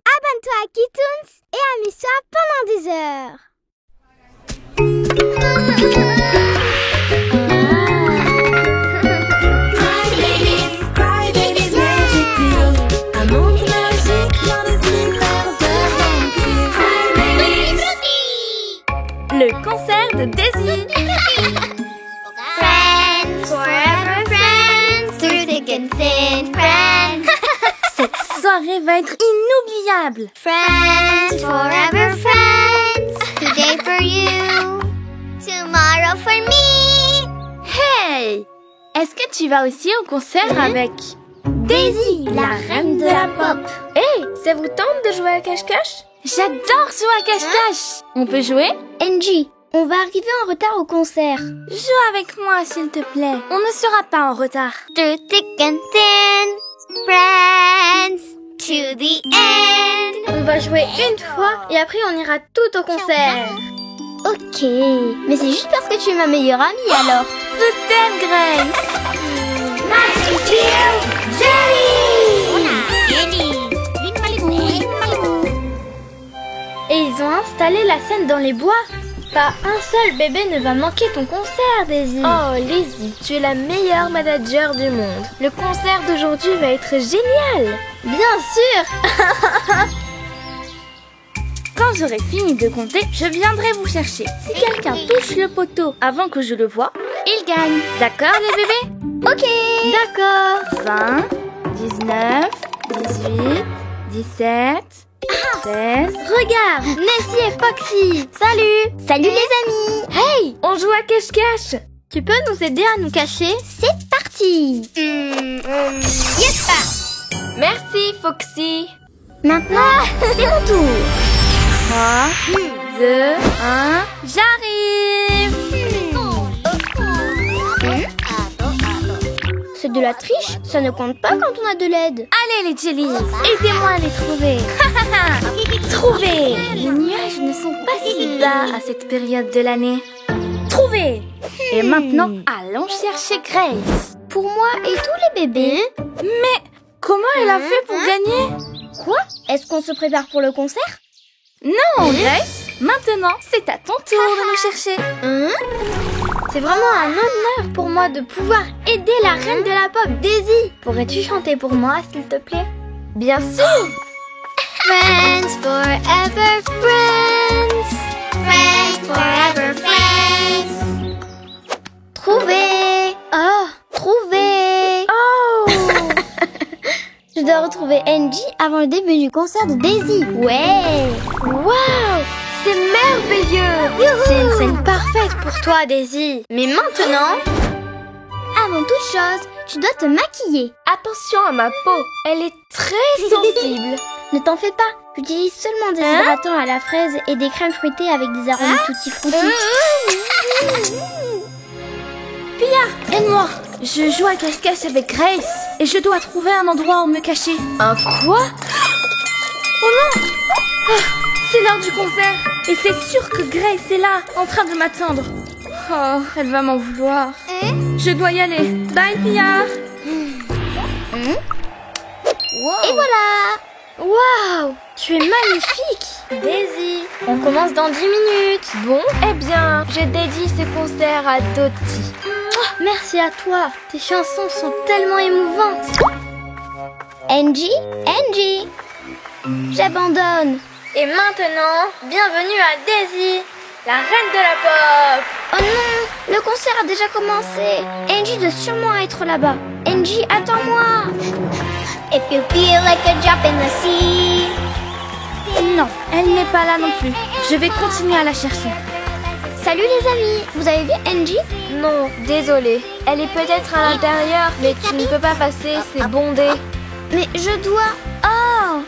Abonne-toi à Kitoons et amuse-toi pendant 10 heures. Cry Babies Magic Deal. Un monde magique dans les super aventures. Cry Babies. Le concert de Daisy. Friends, forever friends, through thick and thin, friends. Cette soirée va être inoubliable. Friends, forever friends, today for you, tomorrow for me. Hey! Est-ce que tu vas aussi au concert avec Daisy, la reine de la pop? Hey, ça vous tente de jouer à cache-cache? J'adore jouer à cache-cache. On peut jouer? Angie, on va arriver en retard au concert. Joue avec moi, s'il te plaît. On ne sera pas en retard. Through thick and thin, friends, to the end. On va jouer une fois et après on ira tout au concert. Ok, mais c'est juste parce que tu es ma meilleure amie alors. Je t'aime, Grace. Et ils ont installé la scène dans les bois. Pas un seul bébé ne va manquer ton concert, Daisy. Oh, Lizzie, tu es la meilleure manager du monde. Le concert d'aujourd'hui va être génial. Bien sûr. Quand j'aurai fini de compter, je viendrai vous chercher. Si quelqu'un touche le poteau avant que je le voie, il gagne. D'accord, les bébés? Ok. D'accord. 20, 19, 18, 17, 16... Regarde, Nessie et Foxy. Salut. Salut les amis. Hey, on joue à cache-cache. Tu peux nous aider à nous cacher? C'est parti. Yes, pas. Merci, Foxy. Maintenant, c'est mon tour. 3, 2, 1, j'arrive. C'est de la triche, ça ne compte pas quand on a de l'aide. Allez les jellies, aidez-moi à les trouver. Trouver. Les nuages ne sont pas si bas à cette période de l'année. Trouver. Et maintenant, allons chercher Grace. Pour moi et tous les bébés. Mais comment elle a fait pour gagner? Quoi? Est-ce qu'on se prépare pour le concert? Non, Grace. Maintenant, c'est à ton tour de nous chercher. C'est vraiment un honneur pour moi de pouvoir aider la reine de la pop, Daisy. Pourrais-tu chanter pour moi, s'il te plaît? Bien sûr. Friends forever friends. Friends forever friends. Trouver. Oh, trouver. Oh. Je dois retrouver Angie avant le début du concert de Daisy. Ouais. Waouh, c'est merveilleux. C'est une scène parfaite pour toi, Daisy. Mais maintenant, Avant toute chose, tu dois te maquiller. attention à ma peau. Elle est très sensible. Ne t'en fais pas, j'utilise seulement des hydratants à la fraise et des crèmes fruitées avec des arômes tutti frutti. Pia, aide-moi. Je joue à cache-cache avec Grace et je dois trouver un endroit où me cacher. Un quoi? Oh non! Ah, c'est l'heure du concert et c'est sûr que Grace est là, en train de m'attendre. Oh, elle va m'en vouloir. Je dois y aller. Bye, Pia. Et voilà. Waouh, tu es magnifique. Daisy, on commence dans 10 minutes. Bon, eh bien, je dédie ce concert à Dottie. Merci à toi, tes chansons sont tellement émouvantes. Angie, Angie, j'abandonne. Et maintenant, bienvenue à Daisy, la reine de la pop. Oh non, le concert a déjà commencé. Angie doit sûrement être là-bas. Angie, attends-moi. If you feel like a drop in the sea. Non, elle n'est pas là non plus. Je vais continuer à la chercher. Salut les amis, vous avez vu Angie? Non, désolée. Elle est peut-être à l'intérieur, mais tu ne peux pas passer, c'est bondé. Mais je dois... Oh.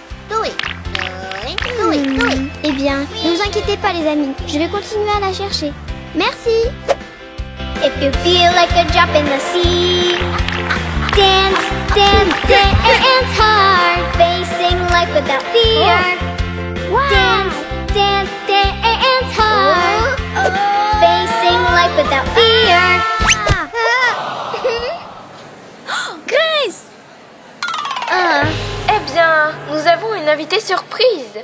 Eh bien, ne vous inquiétez pas les amis, je vais continuer à la chercher. Merci. If you feel like a drop in the sea, dance, dance, dance hard, facing life without fear. Dance, dance, dance hard, facing life without fear. Grace! Eh bien, avons une invitée surprise.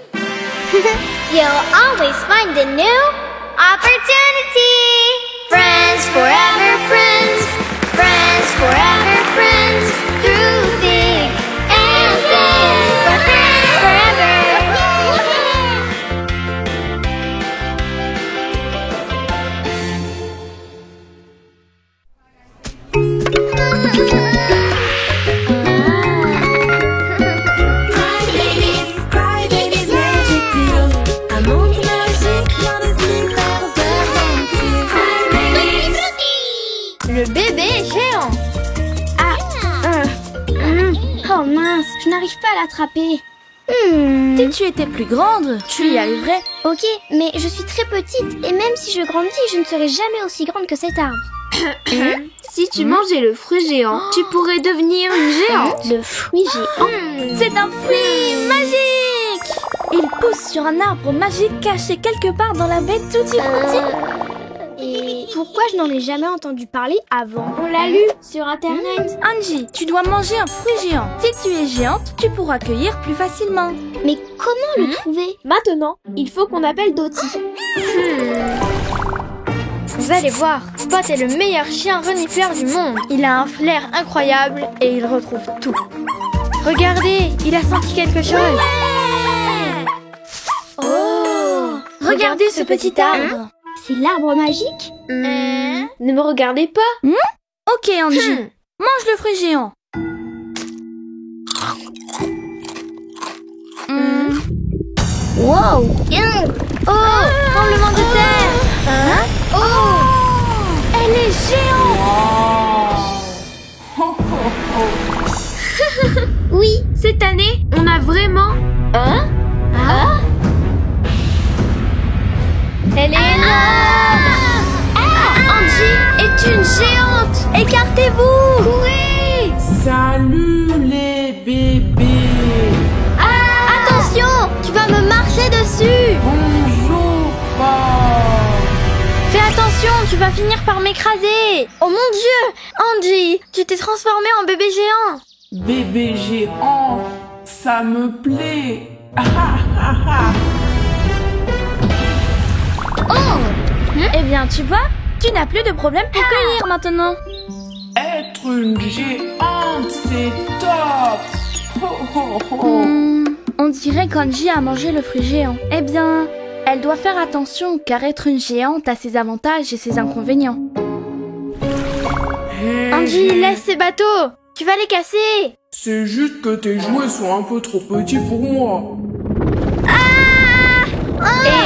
You'll always find a new opportunity. Friends forever, friends. Friends forever, friends. Through thick and thin. We're friends forever. Cry Babies Magic Deals. Un monde magique plein de super aventures. Cry Babies. Le bébé géant. Oh mince, je n'arrive pas à l'attraper. Si tu étais plus grande, tu y arriverais. Ok, mais je suis très petite et même si je grandis, je ne serai jamais aussi grande que cet arbre. Si tu mangeais le fruit géant, tu pourrais devenir une géante. Le fruit géant. C'est un fruit magique. Il pousse sur un arbre magique caché quelque part dans la baie Tutti Frutti. Et pourquoi je n'en ai jamais entendu parler avant? On l'a lu sur internet. Angie, tu dois manger un fruit géant. Si tu es géante, tu pourras cueillir plus facilement. Mais comment le trouver? Maintenant, il faut qu'on appelle Dottie. Vous allez voir, Spot est le meilleur chien renifleur du monde. Il a un flair incroyable et il retrouve tout. Regardez, il a senti quelque chose. Oh! Regardez ce petit arbre. C'est l'arbre magique? Ne me regardez pas. Ok Angie, mange le fruit géant. Wow! Oh, tremblement de terre. Oh, elle est géante. Oui! Cette année, on a vraiment... Elle est énorme. Angie est une géante. Écartez-vous. Courez. Salut les bébés. Attention, tu vas me marcher dessus. Bonjour, Fais attention, tu vas finir par m'écraser. Oh mon Dieu, Angie, tu t'es transformée en bébé géant. bébé géant. Ça me plaît. Eh bien, tu vois, tu n'as plus de problème pour cueillir maintenant. Être une géante, c'est top. On dirait qu'Angie a mangé le fruit géant. Eh bien, elle doit faire attention car être une géante a ses avantages et ses inconvénients. Angie, laisse ces bateaux. Tu vas les casser. C'est juste que tes jouets sont un peu trop petits pour moi.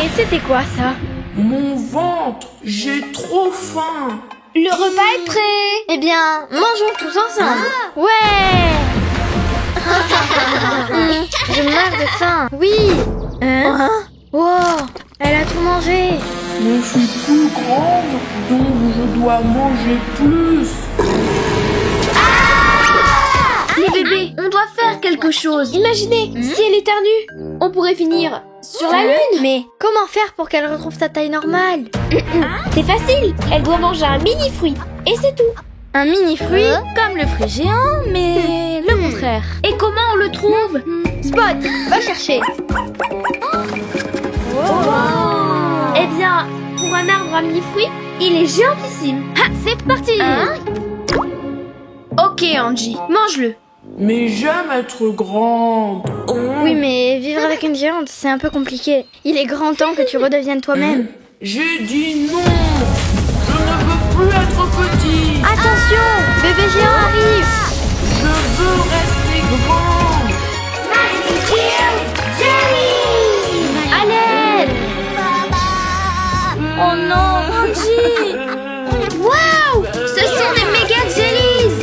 Et c'était quoi ça? Mon ventre, j'ai trop faim. Le repas est prêt. Eh bien, mangeons tous ensemble. Ouais. Je meurs de faim. Oui. Wow, elle a tout mangé. Mais je suis plus grande, donc je dois manger plus. Les bébés, on doit faire quelque chose. Imaginez, si elle éternue, on pourrait finir sur la lune. Mais comment faire pour qu'elle retrouve sa taille normale? C'est facile, elle doit manger un mini fruit. Et c'est tout. Un mini fruit comme le fruit géant, mais le contraire. Et comment on le trouve? Spot, va chercher. Eh bien, pour un arbre à mini fruit, il est géantissime. C'est parti. Ok Angie, mange-le. Mais j'aime être grande. Oui, mais vivre avec une géante, c'est un peu compliqué. Il est grand temps que tu redeviennes toi-même. J'ai dit non. Je ne veux plus être petit. Attention, bébé géant arrive. Je veux rester grande. À l'aide. Oh non, Angie. Waouh, ce sont des méga jellies.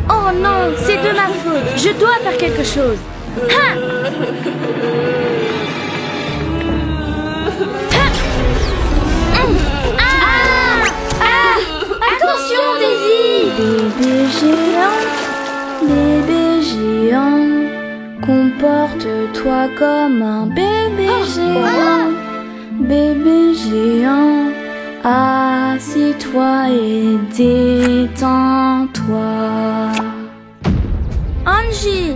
Oh non, c'est de ma faute. Je dois faire quelque chose. Attention, Daisy. Bébé géant, comporte-toi comme un bébé géant. Bébé géant, assis-toi et détends-toi. Angie,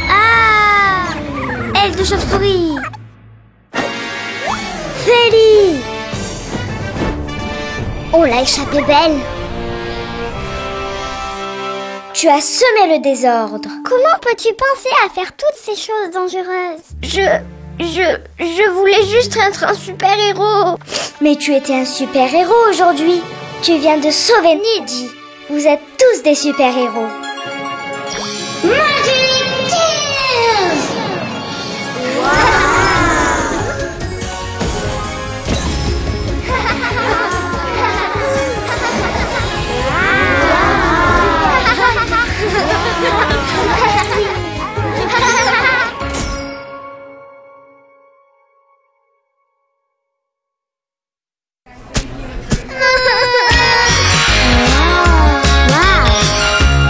de chauve-souris. Feli. On l'a échappé belle. Tu as semé le désordre. Comment peux-tu penser à faire toutes ces choses dangereuses? Je voulais juste être un super-héros. Mais tu étais un super-héros aujourd'hui. Tu viens de sauver Nidji. Vous êtes tous des super-héros. Magic Tears!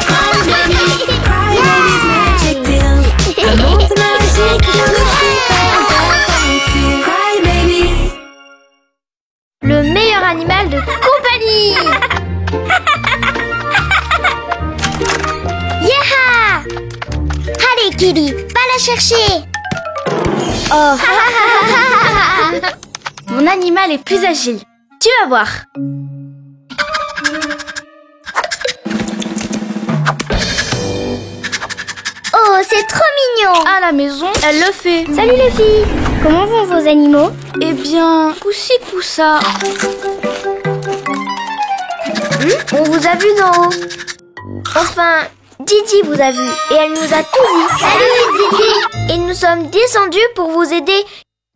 Crybabies, magic deals. Un monde magique dans le super aventures. Crybabies. Le meilleur animal de compagnie. Yaha! Allez, Kitty, va la chercher. Oh. Mon animal est plus agile. Tu vas voir. Oh, c'est trop mignon. À la maison, elle le fait. Salut les filles. Comment vont vos animaux? Eh bien, coup-ci, coup-ça. On vous a vu d'en haut. Enfin, Didi vous a vu et elle nous a tout dit. Salut Didi. Et nous sommes descendus pour vous aider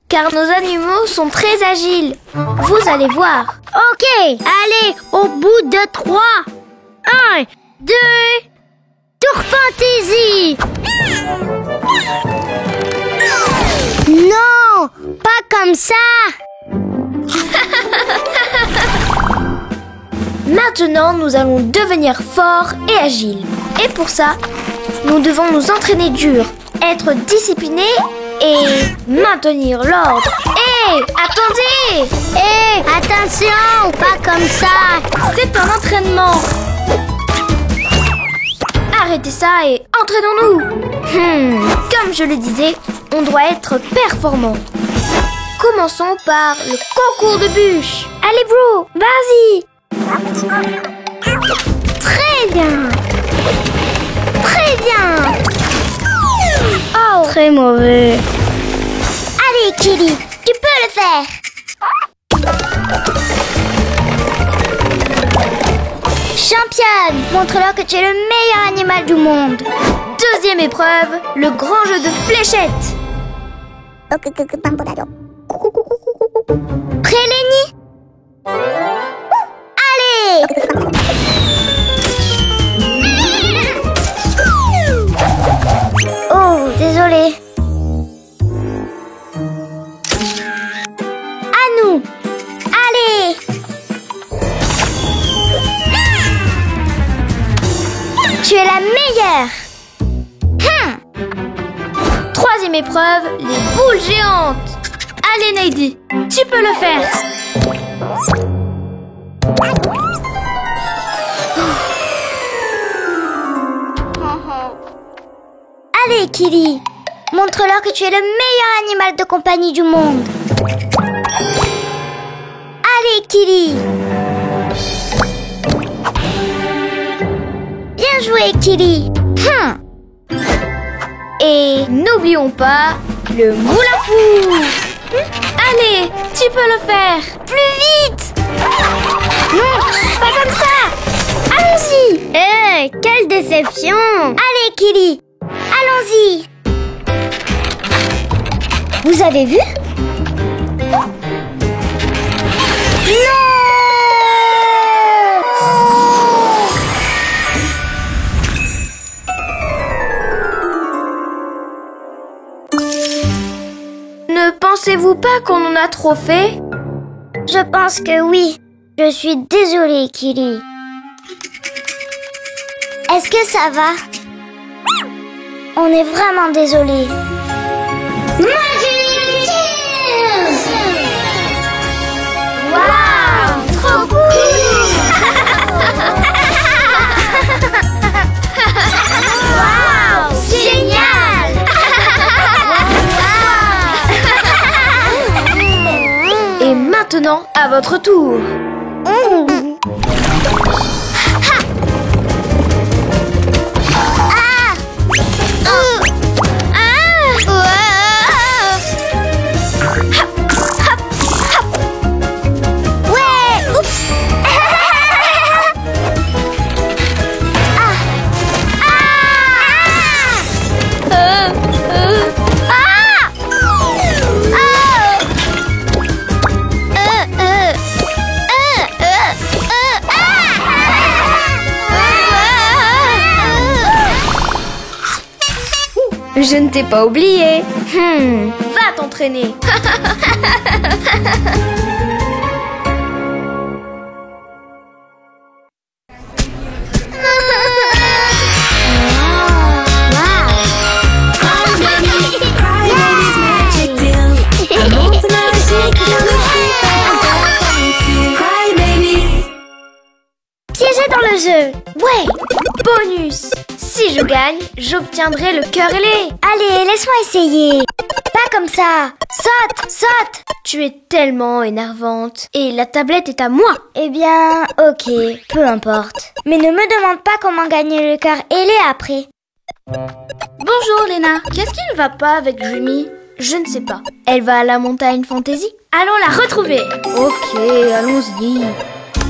car nos animaux sont très agiles. Vous allez voir. Ok, allez, au bout de 3. 1, 2, tour fantaisie. Non, pas comme ça. Maintenant, nous allons devenir forts et agiles. Et pour ça, nous devons nous entraîner dur, être disciplinés et maintenir l'ordre. Hé, attendez! Hé, attention, pas comme ça. C'est un entraînement. Arrêtez ça et entraînons-nous. Comme je le disais, on doit être performant. Commençons par le concours de bûches. Allez bro, vas-y. Très bien. Très bien. Oh, Très mauvais. Allez, Kitty, tu peux le faire. Championne, montre-leur que tu es le meilleur animal du monde. deuxième épreuve, le grand jeu de fléchettes. Prêt, Lenny? Allez! Oh, désolé. À nous. Allez! Tu es la meilleure. Troisième épreuve, les boules géantes. Allez, Nady, tu peux le faire. Allez, Kitty, montre-leur que tu es le meilleur animal de compagnie du monde. Allez, Kitty. Bien joué, Kitty. Et n'oublions pas le moule à fou. Allez, tu peux le faire. Plus vite. Non, pas comme ça. Allons-y. Quelle déception. Allez, Kitty, allons-y. Vous avez vu? Ne pensez-vous pas qu'on en a trop fait? Je pense que oui. Je suis désolée, Kitty. Est-ce que ça va? On est vraiment désolé. Magic Tears! Waouh, trop cool! Wow! Génial! maintenant, à votre tour. Je ne t'ai pas oublié. Va t'entraîner. Crybaby's magic deals. Un monde magique dans le super aventure. Crybaby. Piégé dans le jeu. Ouais. Bonus. Si je gagne, j'obtiendrai le cœur ailé. Allez, laisse-moi essayer. Pas comme ça. Saute, saute. Tu es tellement énervante. Et la tablette est à moi. Eh bien, ok, peu importe. Mais ne me demande pas comment gagner le cœur ailé après. Bonjour Léna, qu'est-ce qui ne va pas avec Dreamy? Je ne sais pas. Elle va à la montagne fantasy. Allons la retrouver. Ok, allons-y.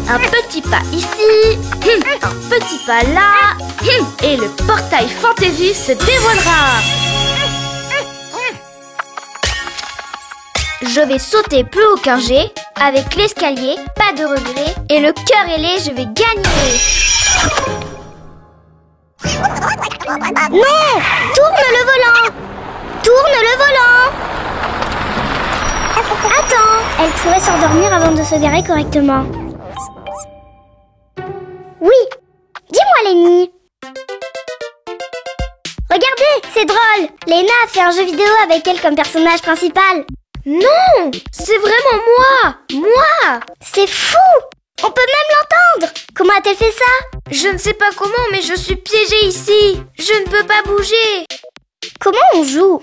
Un petit pas ici, un petit pas là, et le portail fantasy se dévoilera. Je vais sauter plus haut qu'un jet, avec l'escalier, pas de regret, et le cœur ailé, je vais gagner. Non! Tourne le volant! Tourne le volant! Attends, elle pourrait s'endormir avant de se garer correctement. Oui, dis-moi Lénie. Regardez, c'est drôle. Léna a fait un jeu vidéo avec elle comme personnage principal. Non, c'est vraiment moi. Moi. C'est fou. On peut même l'entendre. Comment a-t-elle fait ça? Je ne sais pas comment, mais je suis piégée ici. Je ne peux pas bouger. Comment on joue?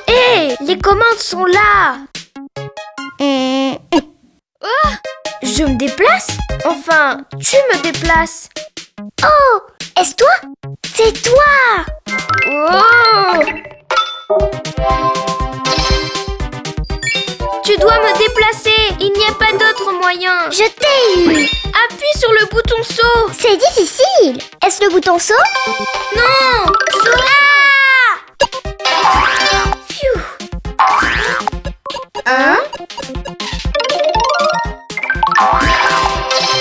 Hé, les commandes sont là. Je me déplace? Enfin, tu me déplaces. Oh, est-ce toi? C'est toi! Oh! Tu dois me déplacer. Il n'y a pas d'autre moyen. Je t'ai eu. Appuie sur le bouton saut. C'est difficile. Est-ce le bouton saut? Non! Saut! Phew. Hein?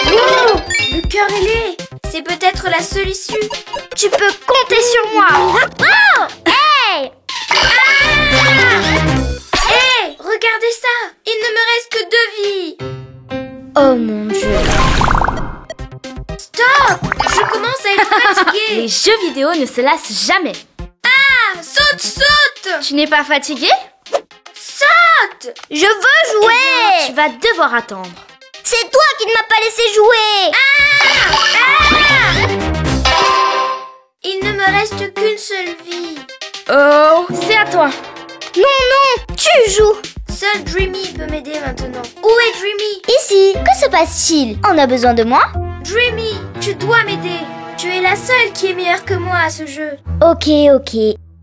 Wow, le cœur ailé, c'est peut-être la seule issue. Tu peux compter sur moi. Oh! Hey! Hey! Regardez ça. Il ne me reste que 2 vies. Oh mon Dieu. Stop! Je commence à être fatiguée. Les jeux vidéo ne se lassent jamais. Ah! Saute, saute! Tu n'es pas fatiguée? Saute! Je veux jouer. Tu vas devoir attendre. C'est toi qui ne m'as pas laissé jouer. Il ne me reste qu'une seule vie. Oh, c'est à toi. Non, tu joues. Seul Dreamy peut m'aider maintenant. Où est Dreamy? Ici, que se passe-t-il? On a besoin de moi? Dreamy, tu dois m'aider. Tu es la seule qui est meilleure que moi à ce jeu. Ok.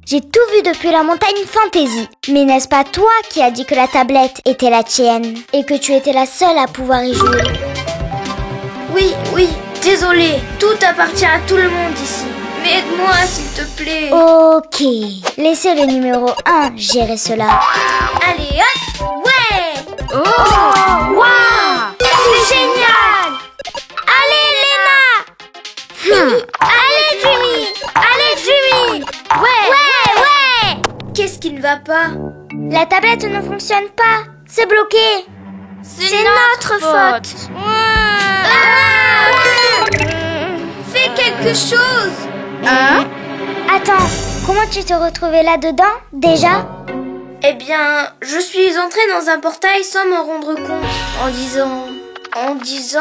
J'ai tout vu depuis la montagne fantasy. Mais n'est-ce pas toi qui as dit que la tablette était la tienne? Et que tu étais la seule à pouvoir y jouer? Oui, désolé. Tout appartient à tout le monde ici. Mais aide-moi s'il te plaît. Ok. Laissez le numéro 1 gérer cela. Allez, hop. Ouais. Oh, waouh! C'est génial. Allez, Léna. Allez, Dreamy. Allez, Dreamy. Ouais. Qu'est-ce qui ne va pas? La tablette ne fonctionne pas. C'est bloqué. C'est notre faute. Fais quelque chose. Hein? Attends, comment tu t'es retrouvée là-dedans, déjà? Eh bien, je suis entrée dans un portail sans m'en rendre compte, en disant en disant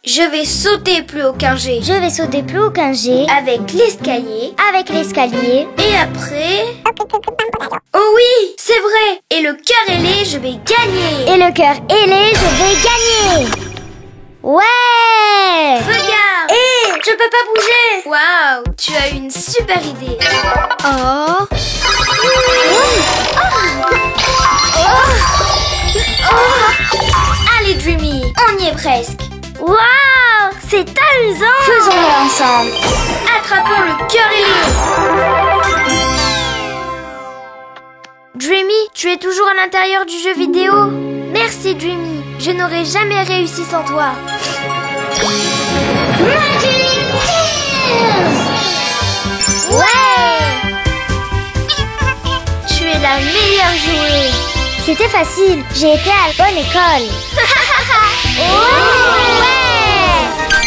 je vais sauter plus haut qu'un G. Je vais sauter plus haut qu'un G Avec l'escalier. avec l'escalier. Et après... Oh oui, c'est vrai. Et le cœur ailé, je vais gagner. Et le cœur ailé, je vais gagner. Ouais! Regarde. Hé, je peux pas bouger. Waouh, tu as une super idée. Oh! Allez Dreamy, on y est presque. Waouh! C'est amusant! Faisons-le ensemble. Attrapons le cœur ailé. Dreamy, tu es toujours à l'intérieur du jeu vidéo? Merci Dreamy, je n'aurais jamais réussi sans toi. Magic Tears! Ouais! Tu es la meilleure joueuse. C'était facile, j'ai été à la bonne école. Ouais!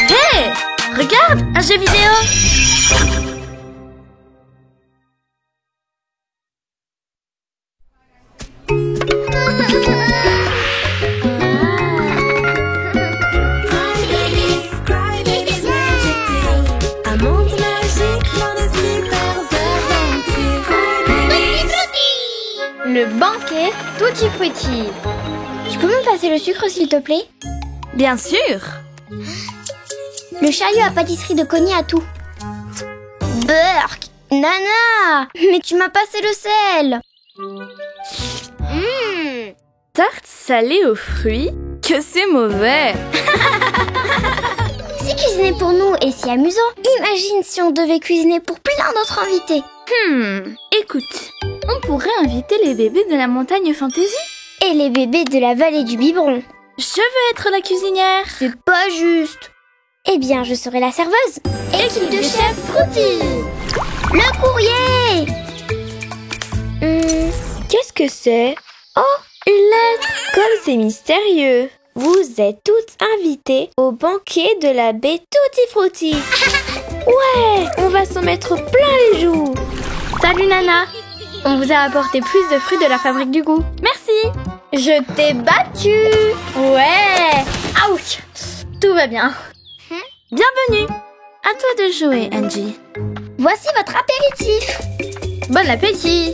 Hé, regarde, un jeu vidéo. Cry Babies Magic Tales. Un monde magique plein de super aventures. Cry Babies. Le banquet Tutti Frutti. Tu peux me passer le sucre s'il te plaît? Bien sûr. Le chariot à pâtisserie de Connie a tout. Burk! Nana! Mais tu m'as passé le sel! Tarte salée aux fruits. Que c'est mauvais. Si cuisiner pour nous est si amusant, imagine si on devait cuisiner pour plein d'autres invités. Écoute, on pourrait inviter les bébés de la montagne fantasy. Et les bébés de la vallée du biberon. Je veux être la cuisinière. C'est pas juste. Eh bien, je serai la serveuse. Équipe de chef Fruity. Le courrier. Qu'est-ce que c'est? Oh, une lettre. Comme c'est mystérieux. Vous êtes toutes invitées au banquet de la baie Tutti Frutti. Ouais, on va s'en mettre plein les joues. Salut Nana. On vous a apporté plus de fruits de la fabrique du goût. Merci. Je t'ai battue. Ouais. Ouch. Tout va bien. Bienvenue. À toi de jouer, Angie. Voici votre apéritif. Bon appétit.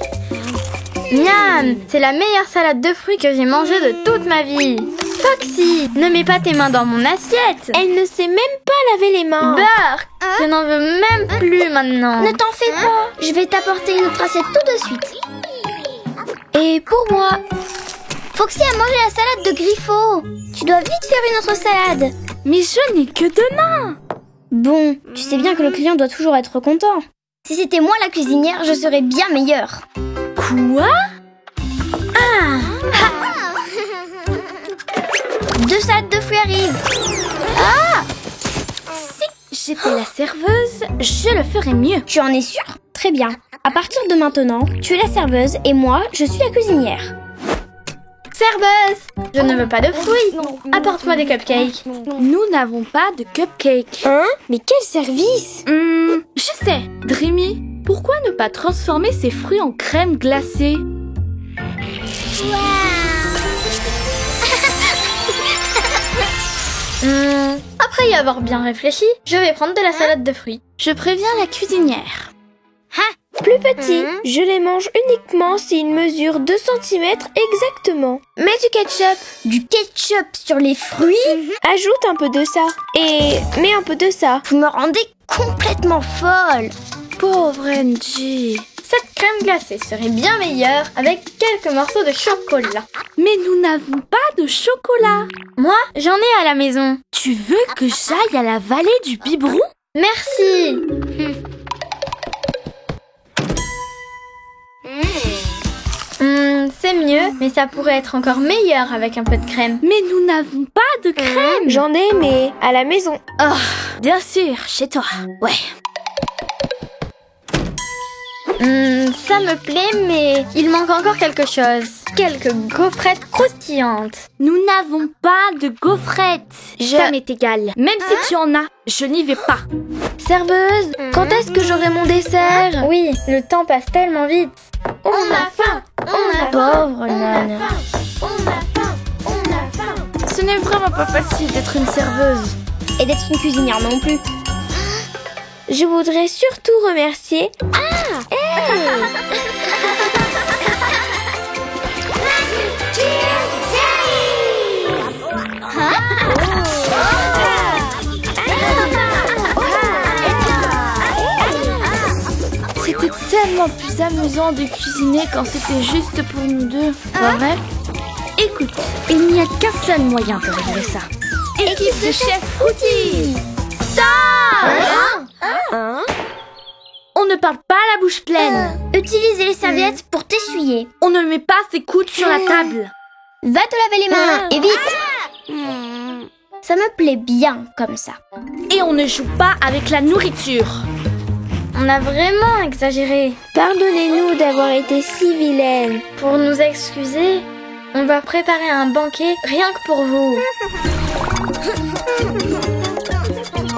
Miam, c'est la meilleure salade de fruits que j'ai mangée de toute ma vie. Foxy, ne mets pas tes mains dans mon assiette. Elle ne sait même pas laver les mains. Burk, je n'en veux même plus maintenant. Ne t'en fais pas. Je vais t'apporter une autre assiette tout de suite. Et pour moi? Foxy a mangé la salade de Griffo. Tu dois vite faire une autre salade. Mais je n'ai que 2 mains. Bon, tu sais bien que le client doit toujours être content. Si c'était moi la cuisinière, je serais bien meilleure. Quoi? 2 salades de fruits arrivent. Si j'étais la serveuse, je le ferais mieux. Tu en es sûre? Très bien. À partir de maintenant, tu es la serveuse et moi, je suis la cuisinière. Serveuse, je ne veux pas de fruits. Apporte-moi des cupcakes. Nous n'avons pas de cupcakes. Hein? Mais quel service? Je sais. Dreamy, pourquoi ne pas transformer ces fruits en crème glacée? Après y avoir bien réfléchi, je vais prendre de la salade de fruits. Je préviens la cuisinière. Plus petit. Je les mange uniquement s'ils mesurent 2 cm exactement. Mets du ketchup. Du ketchup sur les fruits? Ajoute un peu de ça. Et mets un peu de ça. Vous me rendez complètement folle. Pauvre Angie. Cette crème glacée serait bien meilleure avec quelques morceaux de chocolat. Mais nous n'avons pas de chocolat. Moi, j'en ai à la maison. Tu veux que j'aille à la vallée du biberon? Merci. C'est mieux, mais ça pourrait être encore meilleur avec un peu de crème. Mais nous n'avons pas de crème. J'en ai, mais à la maison. Oh, bien sûr, chez toi. Ouais. Ça me plaît, mais il manque encore quelque chose. Quelques gaufrettes croustillantes. Nous n'avons pas de gaufrettes. Ça m'est égal. Même si tu en as, je n'y vais pas. Serveuse, quand est-ce que j'aurai mon dessert? Oui, le temps passe tellement vite. On a faim, on a faim. Pauvre Nana. On a faim, on a faim. Ce n'est vraiment pas facile d'être une serveuse. Et d'être une cuisinière non plus. Je voudrais surtout remercier... C'était tellement plus amusant de cuisiner quand c'était juste pour nous deux, pas vrai? Écoute, il n'y a qu'un seul moyen de régler ça. Équipe de chef Fruity! On ne parle pas la bouche pleine. Utilisez les serviettes pour t'essuyer. On ne met pas ses coudes sur la table. Va te laver les mains et vite. Ça me plaît bien comme ça. Et on ne joue pas avec la nourriture. On a vraiment exagéré. Pardonnez-nous d'avoir été si vilaines. Pour nous excuser, on va préparer un banquet rien que pour vous.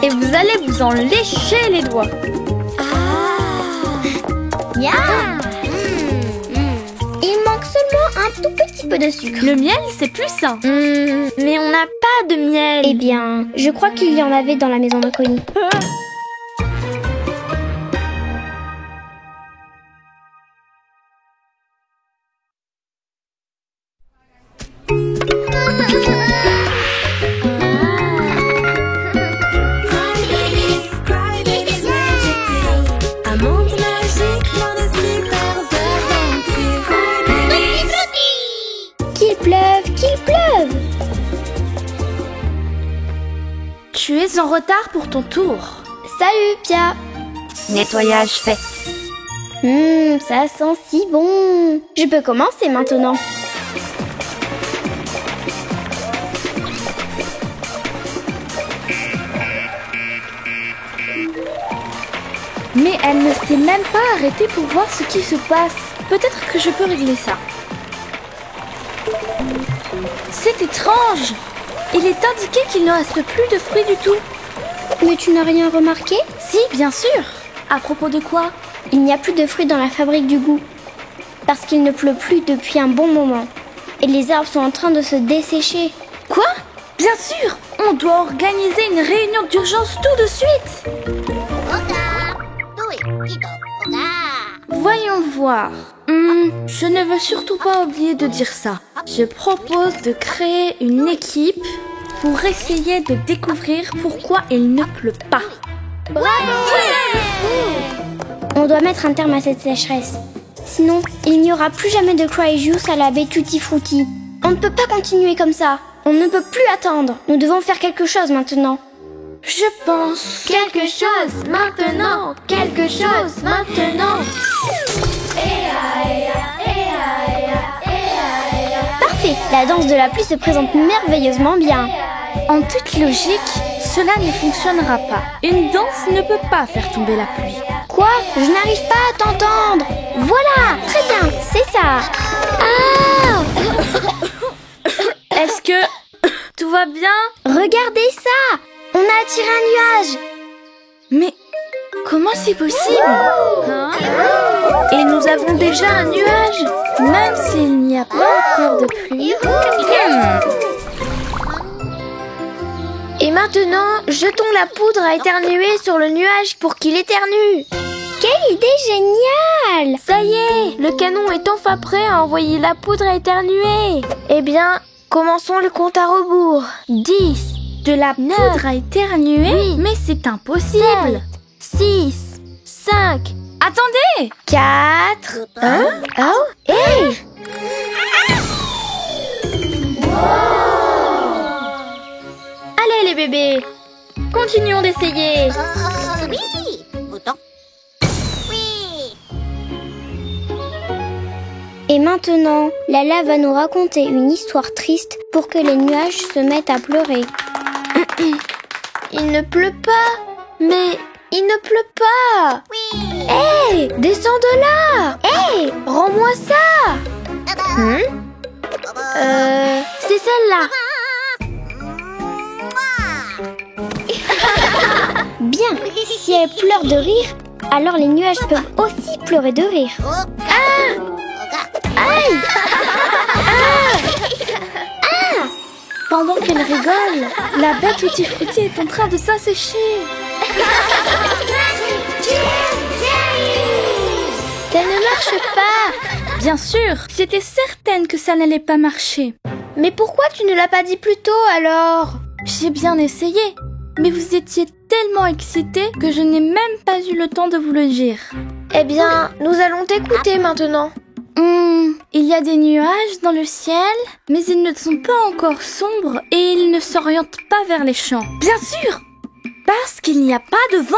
Et vous allez vous en lécher les doigts. Miam. Il manque seulement un tout petit peu de sucre. Le miel, c'est plus sain. Mais on n'a pas de miel. Eh bien, je crois qu'il y en avait dans la maison de Connie. Cry Babies Magic Tales. Un monde magique plein de super aventures. Cry Babies. Qu'il pleuve, qu'il pleuve. Tu es en retard pour ton tour. Salut, Pia. Nettoyage fait. Ça sent si bon. Je peux commencer maintenant. Mais elle ne s'est même pas arrêtée pour voir ce qui se passe. Peut-être que je peux régler ça. C'est étrange. Il est indiqué qu'il ne reste plus de fruits du tout. Mais tu n'as rien remarqué? Si, bien sûr. À propos de quoi? Il n'y a plus de fruits dans la fabrique du goût. Parce qu'il ne pleut plus depuis un bon moment. Et les arbres sont en train de se dessécher. Quoi? Bien sûr. On doit organiser une réunion d'urgence tout de suite. Voyons voir. Je ne veux surtout pas oublier de dire ça. Je propose de créer une équipe pour essayer de découvrir pourquoi il ne pleut pas. On doit mettre un terme à cette sécheresse. Sinon, il n'y aura plus jamais de Cry Juice à la baie Tutti Frutti. On ne peut pas continuer comme ça. On ne peut plus attendre. Nous devons faire quelque chose maintenant. Je pense Quelque chose maintenant. Quelque chose maintenant. Parfait. La danse de la pluie se présente merveilleusement bien. en toute logique, cela ne fonctionnera pas. Une danse ne peut pas faire tomber la pluie. Quoi? Je n'arrive pas à t'entendre. Voilà, très bien, c'est ça. Ah! Est-ce que tout va bien? Regardez ça! On a attiré un nuage. Mais comment c'est possible? Hein? Et nous avons déjà un nuage, même s'il n'y a pas encore de pluie. Et maintenant, jetons la poudre à éternuer sur le nuage pour qu'il éternue. Quelle idée géniale! Ça y est, le canon est enfin prêt à envoyer la poudre à éternuer. Eh bien, commençons le compte à rebours. 10, De la poudre à éternuer? Oui. Mais c'est impossible. 6, 5, Attendez! 4... Hein? Oh, hey! Allez les bébés, continuons d'essayer. Et maintenant, Lala va nous raconter une histoire triste pour que les nuages se mettent à pleurer. Il ne pleut pas, mais il ne pleut pas. Hé, descends de là. Hé, rends-moi ça. C'est celle-là. Bien, si elle pleure de rire, alors les nuages peuvent aussi pleurer de rire. Pendant qu'elle rigole, la bête Tutti Frutti est en train de s'assécher. Ça ne marche pas. Bien sûr, j'étais certaine que ça n'allait pas marcher. Mais pourquoi tu ne l'as pas dit plus tôt alors? J'ai bien essayé, mais vous étiez tellement excités que je n'ai même pas eu le temps de vous le dire. Eh bien, nous allons t'écouter maintenant. Il y a des nuages dans le ciel, mais ils ne sont pas encore sombres et ils ne s'orientent pas vers les champs. Bien sûr, parce qu'il n'y a pas de vent.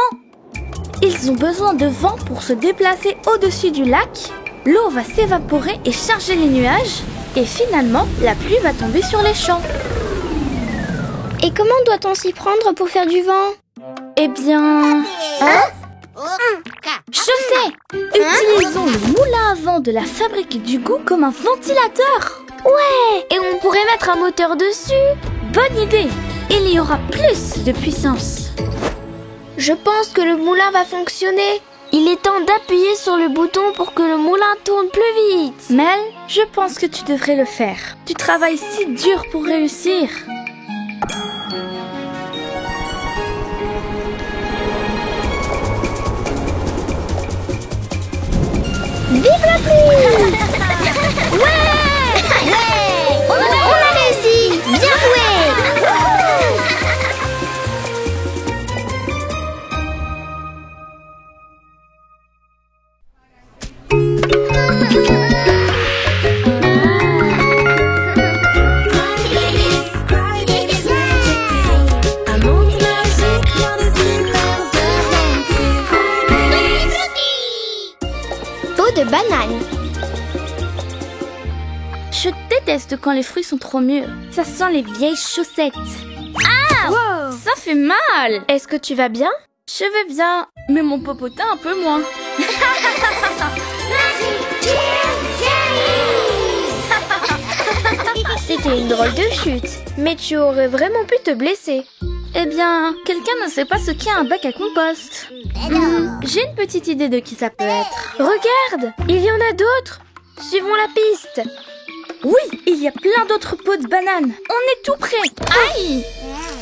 Ils ont besoin de vent pour se déplacer au-dessus du lac. L'eau va s'évaporer et charger les nuages. Et finalement, la pluie va tomber sur les champs. Et comment doit-on s'y prendre pour faire du vent? Eh bien... Je sais! Utilisons le moulin à vent de la fabrique du goût comme un ventilateur. Ouais! Et on pourrait mettre un moteur dessus. Bonne idée! Il y aura plus de puissance. Je pense que le moulin va fonctionner. Il est temps d'appuyer sur le bouton pour que le moulin tourne plus vite. Mel, je pense que tu devrais le faire. Tu travailles si dur pour réussir. Vive la pluie! Ouais! On a réussi! Bien joué! Cry Babies Magic Tales. Un monde magique plein de super aventures. Cry Babies. Peau de banane. Je déteste quand les fruits sont trop mûrs. Ça sent les vieilles chaussettes. Ah! Wow. Ça fait mal! Est-ce que tu vas bien? Je vais bien, mais mon popotin un peu moins. C'était une drôle de chute. Mais tu aurais vraiment pu te blesser. Eh bien, quelqu'un ne sait pas ce qu'est un bac à compost. J'ai une petite idée de qui ça peut être. Regarde! Il y en a d'autres! Suivons la piste! Oui, il y a plein d'autres pots de bananes. On est tout près. Aïe!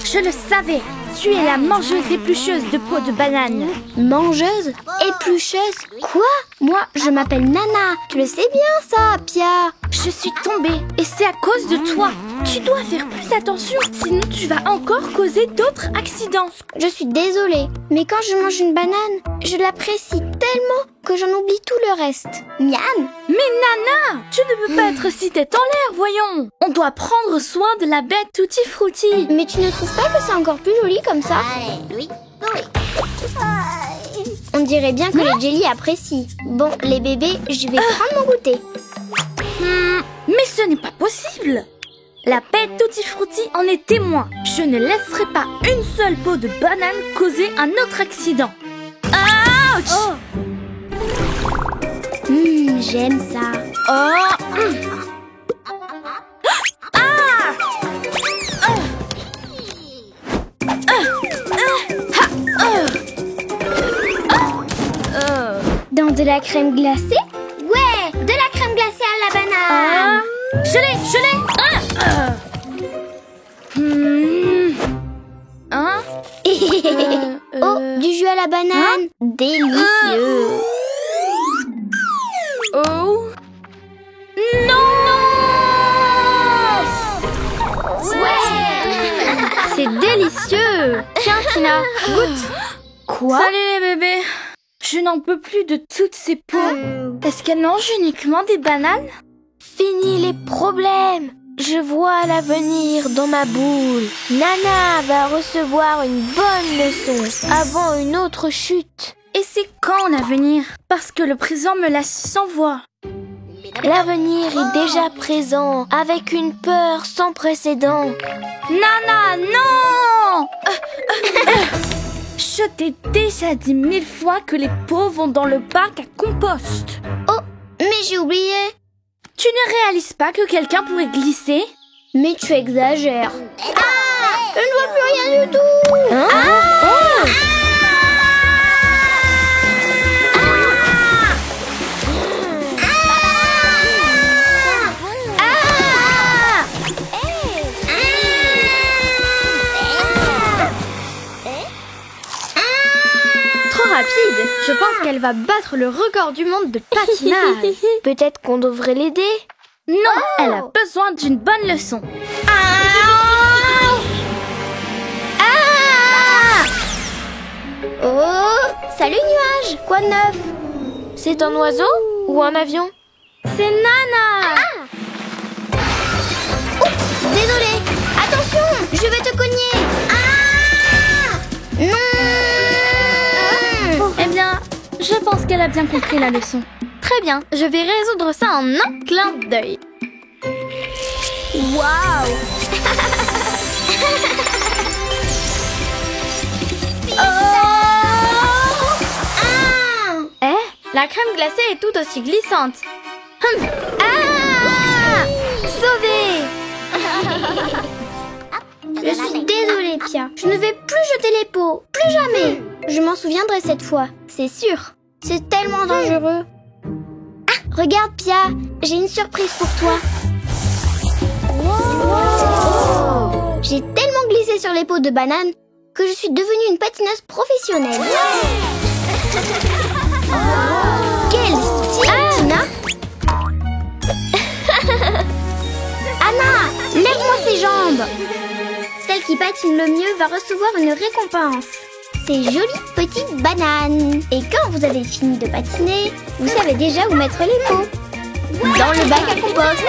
Je le savais. Tu es la mangeuse éplucheuse de pots de bananes. Mangeuse? Éplucheuse? Quoi? Moi, je m'appelle Nana. Tu le sais bien ça, Pia. Je suis tombée et c'est à cause de toi. Tu dois faire plus attention, sinon tu vas encore causer d'autres accidents. Je suis désolée, mais quand je mange une banane, je l'apprécie tellement que j'en oublie tout le reste. Miam! Mais Nana, tu ne peux pas être si tête en l'air, voyons. On doit prendre soin de la bête Tutti Frutti. Mais tu ne trouves pas que c'est encore plus joli comme ça? Oui. On dirait bien que les jelly apprécient. Bon, les bébés, je vais prendre mon goûter. Mais ce n'est pas possible. La bête Tutti Frutti en est témoin. Je ne laisserai pas une seule peau de banane causer un autre accident. Ouch! J'aime ça. Dans de la crème glacée? Ouais, de la crème glacée à la banane. Je l'ai. Oh, du jus à la banane. Délicieux. Oh. Non! Ouais. C'est délicieux! Tiens, Tina, goûte! Quoi? Salut les bébés. Je n'en peux plus de toutes ces peaux. Est-ce qu'elles mangent uniquement des bananes? Fini les problèmes! Je vois l'avenir dans ma boule. Nana va recevoir une bonne leçon avant une autre chute. Et c'est quand l'avenir? Parce que le présent me laisse sans voix. L'avenir est déjà présent avec une peur sans précédent. Nana, non! Je t'ai déjà dit 1000 fois que les pots vont dans le bac à compost. Oh, mais j'ai oublié. Tu ne réalises pas que quelqu'un pourrait glisser? Mais tu exagères. Je ne vois plus rien du tout. va battre le record du monde de patinage. Peut-être qu'on devrait l'aider. Non, elle a besoin d'une bonne leçon. Oh, salut nuage. Quoi de neuf? C'est un oiseau ou un avion? C'est Nana. Désolée. Attention, je vais te cogner. Non. Eh bien, je pense qu'elle a bien compris la leçon. Très bien, je vais résoudre ça en un clin d'œil. Waouh. La crème glacée est tout aussi glissante. Sauvée. Je suis désolée, Pia. Je ne vais plus jeter les pots. Plus jamais. Je m'en souviendrai cette fois. C'est sûr. C'est tellement dangereux. Ah, regarde, Pia. J'ai une surprise pour toi. Wow. J'ai tellement glissé sur les pots de banane que je suis devenue une patineuse professionnelle. Quel style, Tina. Anna, lève-moi ses jambes. Celle qui patine le mieux va recevoir une récompense. Ces jolies petites bananes. Et quand vous avez fini de patiner, vous savez déjà où mettre les pots. Dans le bac à compost.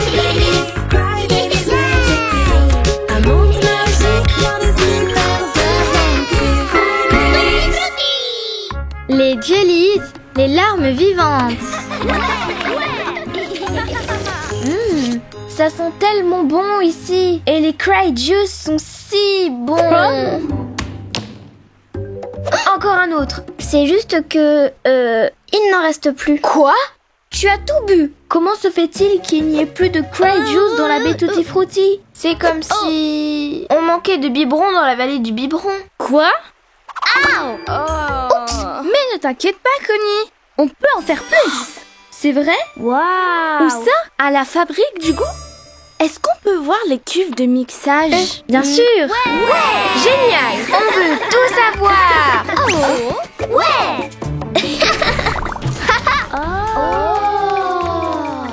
Crybabies Magic Tales. Un monde magique plein de super aventures. Crybabies. Les jellies, les larmes vivantes. Ça sent tellement bon ici. Et les cry juice sont si bons. Encore un autre. C'est juste que... il n'en reste plus. Quoi? Tu as tout bu. Comment se fait-il qu'il n'y ait plus de cry juice dans la baie Tutti Frutti? C'est comme si on manquait de biberon dans la vallée du biberon. Quoi? Oups. Mais ne t'inquiète pas, Connie. On peut en faire plus. C'est vrai? Waouh. Où ça? À la fabrique du goût? Est-ce qu'on peut voir les cuves de mixage? Bien sûr. Génial. On veut tout savoir.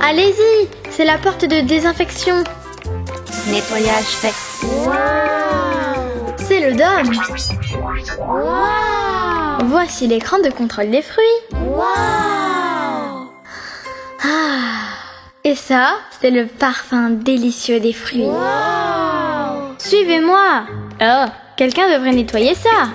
Allez-y, c'est la porte de désinfection. Nettoyage fait. C'est le dôme. Voici l'écran de contrôle des fruits. Et ça, c'est le parfum délicieux des fruits. Suivez-moi. Oh, quelqu'un devrait nettoyer ça.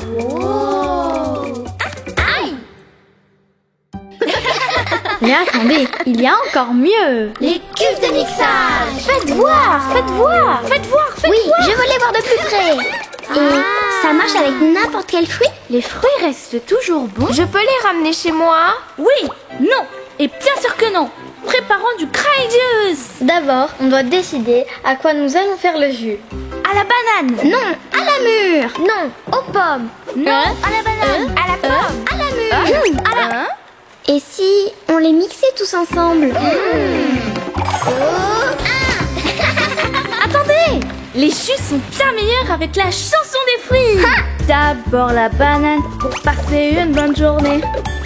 Mais attendez, il y a encore mieux. Les cuves de mixage. Faites voir. Oui, je veux les voir de plus près. Et ça marche avec n'importe quel fruit? Les fruits restent toujours bons. Je peux les ramener chez moi? Oui, non, et bien sûr que non. Préparons du cry juice. D'abord, on doit décider à quoi nous allons faire le jus. À la banane. Non, à la mûre. Non, aux pommes. Non, À la banane. à la pomme. À la mûre. À la... Et si on les mixait tous ensemble? Attendez, les jus sont bien meilleurs avec la chanson des fruits. D'abord la banane pour passer une bonne journée.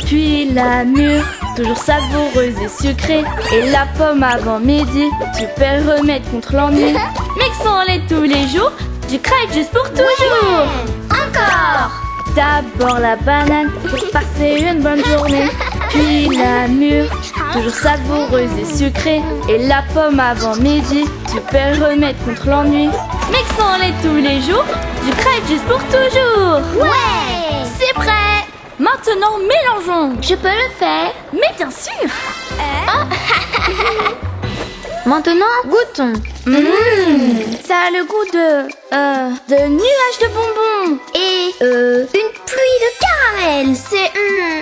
Puis la mûre, toujours savoureuse et sucrée. Et la pomme avant midi, super remède contre l'ennui. Mixons-les tous les jours, du cry juice pour toujours. Encore. D'abord la banane pour passer une bonne journée. Puis la mûre, toujours savoureuse et sucrée. Et la pomme avant midi, super remède contre l'ennui. Mixons-les tous les jours, du cry juice pour toujours. Ouais. C'est prêt. Maintenant mélangeons. Je peux le faire. Mais bien sûr. Maintenant goûtons. Ça a le goût de nuages de bonbons. Et une pluie de caramel. C'est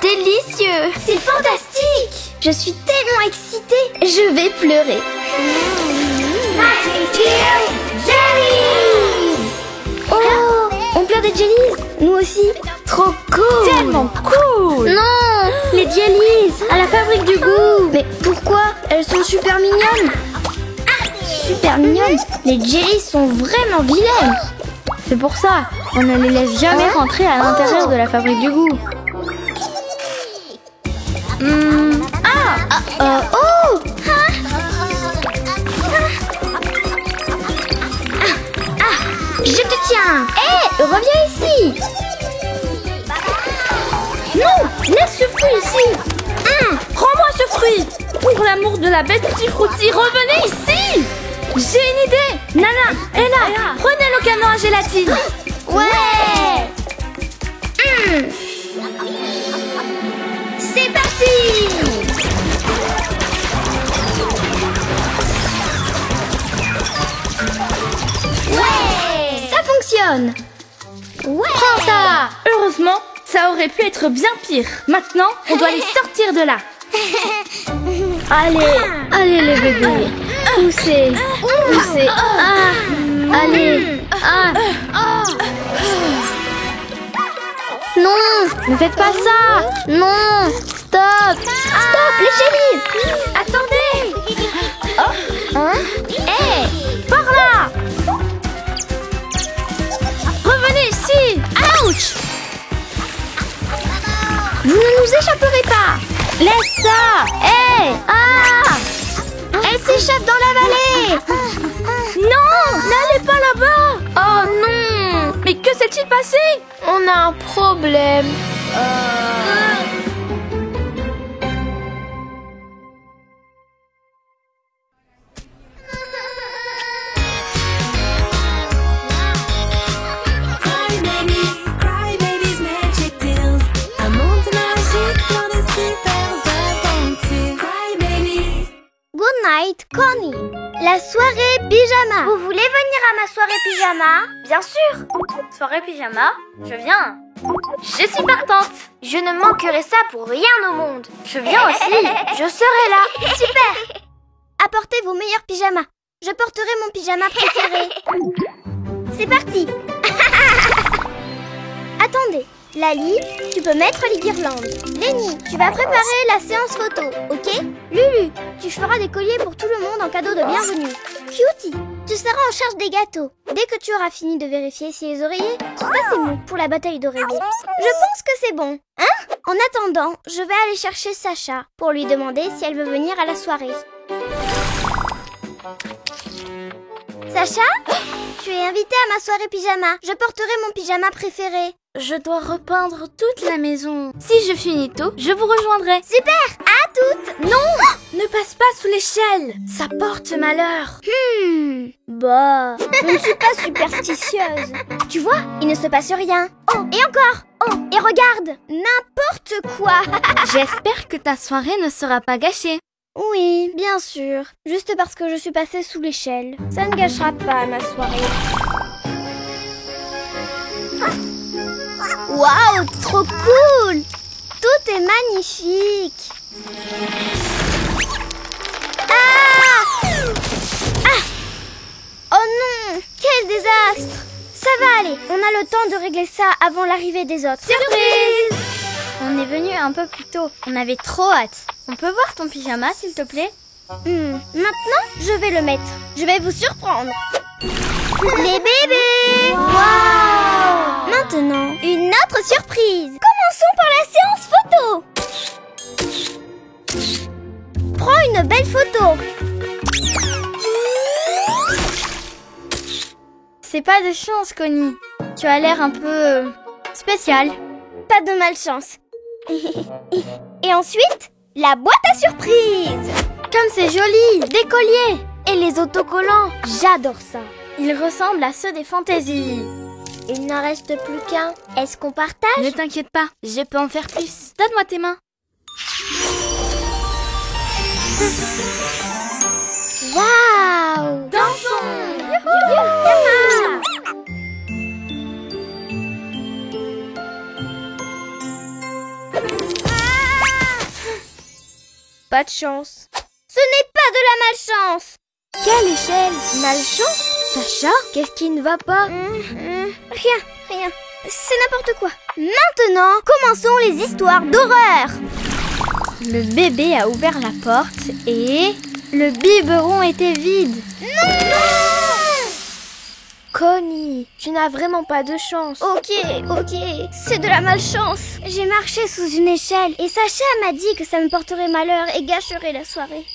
délicieux. C'est fantastique. Je suis tellement excitée. Je vais pleurer. Oh, on pleure des jellies. Nous aussi. trop cool! Tellement cool! Non! Les jellies à la fabrique du goût! Mais pourquoi? Elles sont super mignonnes! Super mignonnes? Les jellies sont vraiment vilaines! C'est pour ça, on ne les laisse jamais rentrer à l'intérieur de la fabrique du goût. Oh! Je te tiens! Hé! Reviens ici! Non! Laisse ce fruit ici! Rends-moi ce fruit! Pour l'amour de la bête Tutti Frutti, revenez ici! J'ai une idée! Nana, Ella, prenez le canon à gélatine! Ouais! C'est parti! Ouais! Ça fonctionne! Ouais! Prends ça! Heureusement, ça aurait pu être bien pire. Maintenant, on doit les sortir de là. Allez les bébés! Poussez! Poussez! Allez! Non! Ne faites pas ça! Non! Stop! Stop! Les jellies! Attendez! Hé! Par là! Revenez ici! Ouch! Vous ne nous échapperez pas! Laisse ça! Hé! Elle s'échappe dans la vallée! Non! N'allez pas là-bas! Oh non! Mais que s'est-il passé? On a un problème. Cry babies, magic deals. Un monde magique plein de super aventures. Cry babies. Good night, Connie. La soirée pyjama. Vous voulez venir à ma soirée pyjama? Bien sûr! Soirée pyjama? Je viens. Je suis partante. Je ne manquerai ça pour rien au monde. Je viens aussi. Je serai là. Super! Apportez vos meilleurs pyjamas. Je porterai mon pyjama préféré. C'est parti. Attendez. Lali, tu peux mettre les guirlandes. Lenny, tu vas préparer la séance photo, ok? Lulu, tu feras des colliers pour tout le monde en cadeau de bienvenue. Cutie, tu seras en charge des gâteaux. Dès que tu auras fini de vérifier si les oreillers sont assez mous pour la bataille d'oreillers. Je pense que c'est bon. Hein? En attendant, je vais aller chercher Sacha pour lui demander si elle veut venir à la soirée. Sacha, tu es invitée à ma soirée pyjama. Je porterai mon pyjama préféré. Je dois repeindre toute la maison. Si je finis tôt, je vous rejoindrai. Super, à toutes. Non! Ne passe pas sous l'échelle. Ça porte malheur. Bah, je ne suis pas superstitieuse. Tu vois, il ne se passe rien. Oh, et encore. Oh, et regarde, n'importe quoi. J'espère que ta soirée ne sera pas gâchée. Oui, bien sûr. Juste parce que je suis passée sous l'échelle. Ça ne gâchera pas ma soirée. Waouh, trop cool! Tout est magnifique. Oh non, quel désastre! Ça va aller, on a le temps de régler ça avant l'arrivée des autres. Surprise! On est venu un peu plus tôt. On avait trop hâte. On peut voir ton pyjama, s'il te plaît? Maintenant, je vais le mettre. Je vais vous surprendre. Les bébés! Waouh! Maintenant, une autre surprise. Commençons par la séance photo. Prends une belle photo. C'est pas de chance, Connie. Tu as l'air un peu... spécial. Pas de malchance. Et ensuite, la boîte à surprise. Comme c'est joli! Des colliers et les autocollants. J'adore ça. Ils ressemblent à ceux des fantaisies. Il n'en reste plus qu'un. Est-ce qu'on partage? Ne t'inquiète pas, je peux en faire plus. Donne-moi tes mains. Waouh! Dansons! Pas de chance. Ce n'est pas de la malchance. Quelle échelle? Malchance? Sacha? Qu'est-ce qui ne va pas? Rien. c'est n'importe quoi. Maintenant, commençons les histoires d'horreur. Le bébé a ouvert la porte et le biberon était vide. Connie, tu n'as vraiment pas de chance. Ok, c'est de la malchance. J'ai marché sous une échelle et Sacha m'a dit que ça me porterait malheur et gâcherait la soirée.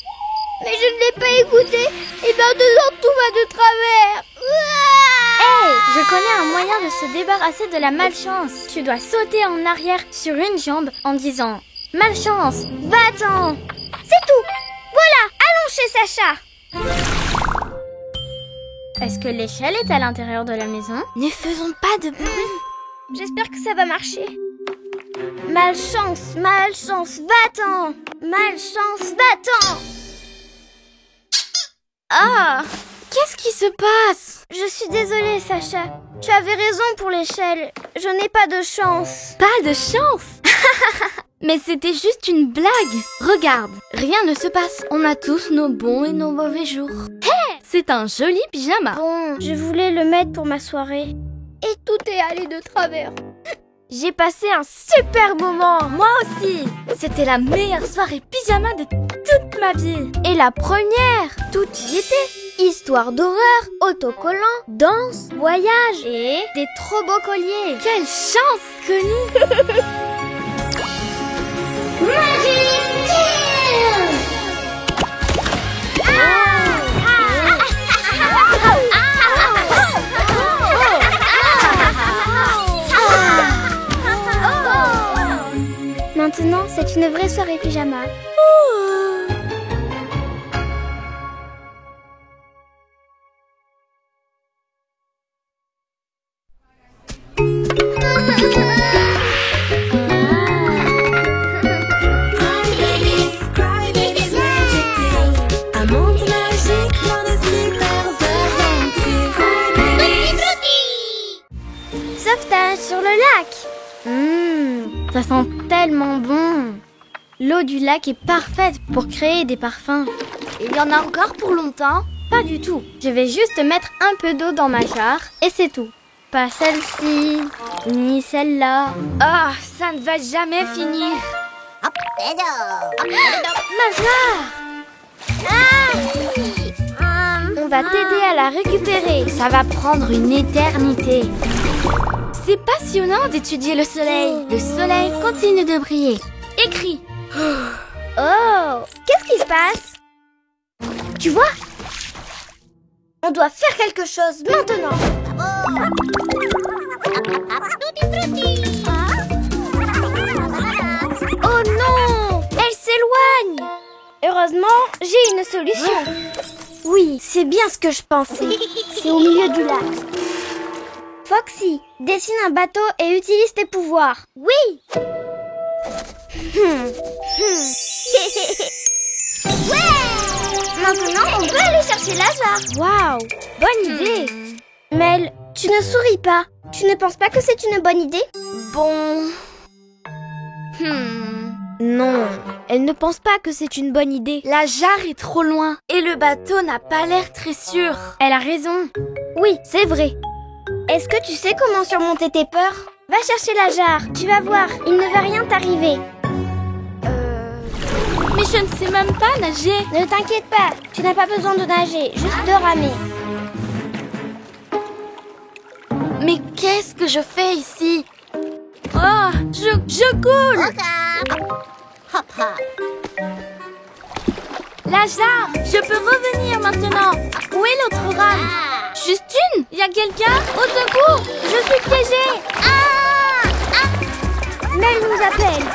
Mais je ne l'ai pas écouté et maintenant tout va de travers. Hey, je connais un moyen de se débarrasser de la malchance. Tu dois sauter en arrière sur une jambe en disant « Malchance, va-t'en !» C'est tout. Voilà, allons chez Sacha. Est-ce que l'échelle est à l'intérieur de la maison? Ne faisons pas de bruit. J'espère que ça va marcher. Malchance, va-t'en. Malchance, va-t'en. Ah! Qu'est-ce qui se passe? Je suis désolée, Sacha. Tu avais raison pour l'échelle. Je n'ai pas de chance. Pas de chance? Mais c'était juste une blague. Regarde, rien ne se passe. On a tous nos bons et nos mauvais jours. Hé! C'est un joli pyjama. Bon, je voulais le mettre pour ma soirée. Et tout est allé de travers. J'ai passé un super moment. Moi aussi. C'était la meilleure soirée pyjama de toute ma vie. Et la première, tout y était. Histoire d'horreur, autocollant, danse, voyage Et des trop beaux colliers. quelle chance, Connie! Maintenant, c'est une vraie soirée pyjama. Cry Babies Magic Tales. Un monde magique plein de super aventures. Cry Babies. Sauvetage sur le lac. Ça sent tellement bon. L'eau du lac est parfaite pour créer des parfums. Il y en a encore pour longtemps? Pas du tout. Je vais juste mettre un peu d'eau dans ma jarre et c'est tout. Pas celle-ci, ni celle-là. Ah, ça ne va jamais finir. Ma jarre! On va t'aider à la récupérer. Ça va prendre une éternité. C'est passionnant d'étudier le soleil. Le soleil continue de briller. Écris. Oh, qu'est-ce qui se passe? Tu vois? On doit faire quelque chose maintenant. Oh non! Elle s'éloigne! Heureusement, j'ai une solution. Oui, c'est bien ce que je pensais. C'est au milieu du lac. Foxy, dessine un bateau et utilise tes pouvoirs. Oui! Ouais! Maintenant, on peut aller chercher la jarre. Waouh, bonne idée. Mel, tu ne souris pas. Tu ne penses pas que c'est une bonne idée? Bon. Non, elle ne pense pas que c'est une bonne idée. La jarre est trop loin et le bateau n'a pas l'air très sûr. Elle a raison. Oui, c'est vrai. Est-ce que tu sais comment surmonter tes peurs? Va chercher la jarre. Tu vas voir, il ne va rien t'arriver. Mais je ne sais même pas nager. Ne t'inquiète pas, tu n'as pas besoin de nager, juste de ramer. Mais qu'est-ce que je fais ici? Oh, je coule. La jarre, je peux revenir maintenant. Où est l'autre rame? Juste une? Y a quelqu'un? Au secours, je suis piégée. Mel nous appelle.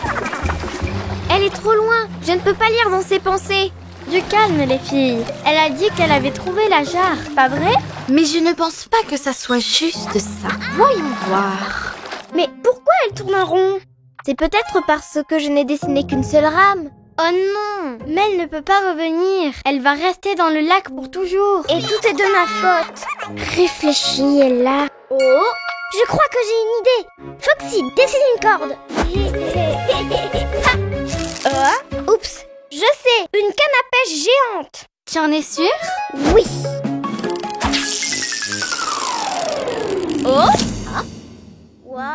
Elle est trop loin, je ne peux pas lire dans ses pensées. Du calme les filles. Elle a dit qu'elle avait trouvé la jarre, pas vrai? Mais je ne pense pas que ça soit juste ça. Voyons voir. Mais pourquoi elle tourne en rond? C'est peut-être parce que je n'ai dessiné qu'une seule rame. Oh non, Mel ne peut pas revenir. Elle va rester dans le lac pour toujours. Et tout est de ma faute. Réfléchis, Ella. Oh, je crois que j'ai une idée. Foxy, dessine une corde. Oups, je sais, une canne à pêche géante. Tu en es sûre? Oui. Oh, Bien.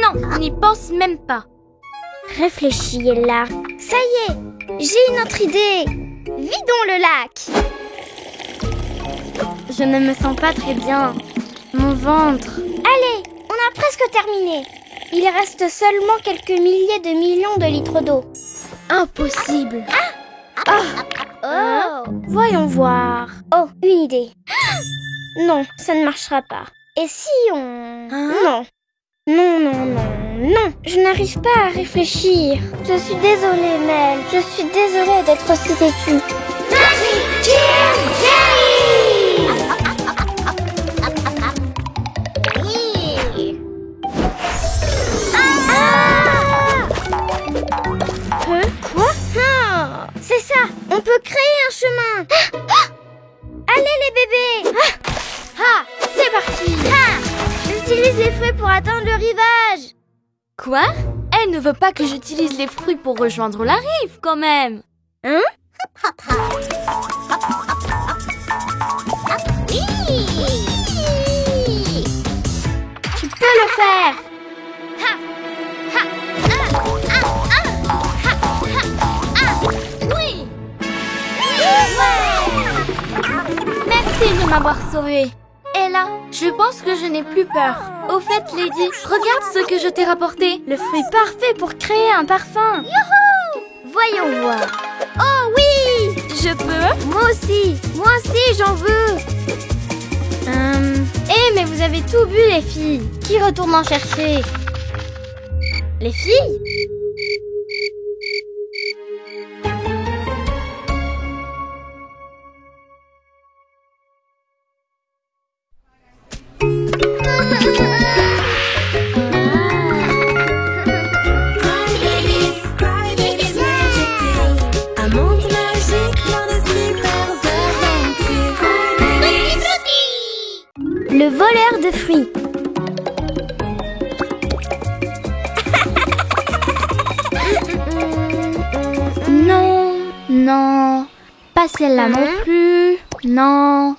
Non, n'y pense même pas. Réfléchis, Ella. Ça y est, j'ai une autre idée. Vidons le lac. Je ne me sens pas très bien. Mon ventre. Allez, on a presque terminé. Il reste seulement quelques milliers de millions de litres d'eau. Impossible. Oh, voyons voir. Oh, une idée. Non, ça ne marchera pas. Et si on... Non. Non, je n'arrive pas à réfléchir. Je suis désolée, Mel. Je suis désolée d'être si têtue. Quoi? C'est ça. On peut créer un chemin. Allez les bébés. C'est parti. J'utilise les fruits pour atteindre le rivage. Quoi? Elle ne veut pas que j'utilise les fruits pour rejoindre la rive, quand même. Hein? Tu peux le faire. Oui. Merci de m'avoir sauvée. Ella, je pense que je n'ai plus peur. Au fait, Lady, regarde ce que je t'ai rapporté. Le fruit parfait pour créer un parfum. Voyons voir. Oh oui. Je peux? Moi aussi, j'en veux. Mais vous avez tout bu, les filles. Qui retourne en chercher? Les filles? Cry Babies Magic Tales. Un monde magique plein de super aventures. Cry Babies. Le voleur de fruits. Non, pas celle-là non plus. Non.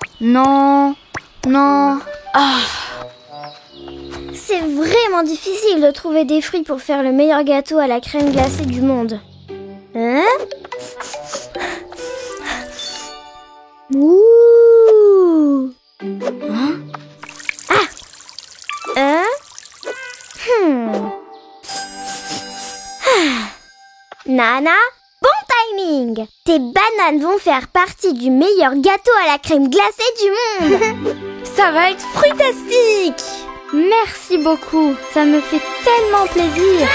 C'est vraiment difficile de trouver des fruits pour faire le meilleur gâteau à la crème glacée du monde. Hein? Ouh! Nana, bon timing! Tes bananes vont faire partie du meilleur gâteau à la crème glacée du monde! Ça va être fruitastique. Merci beaucoup, ça me fait tellement plaisir.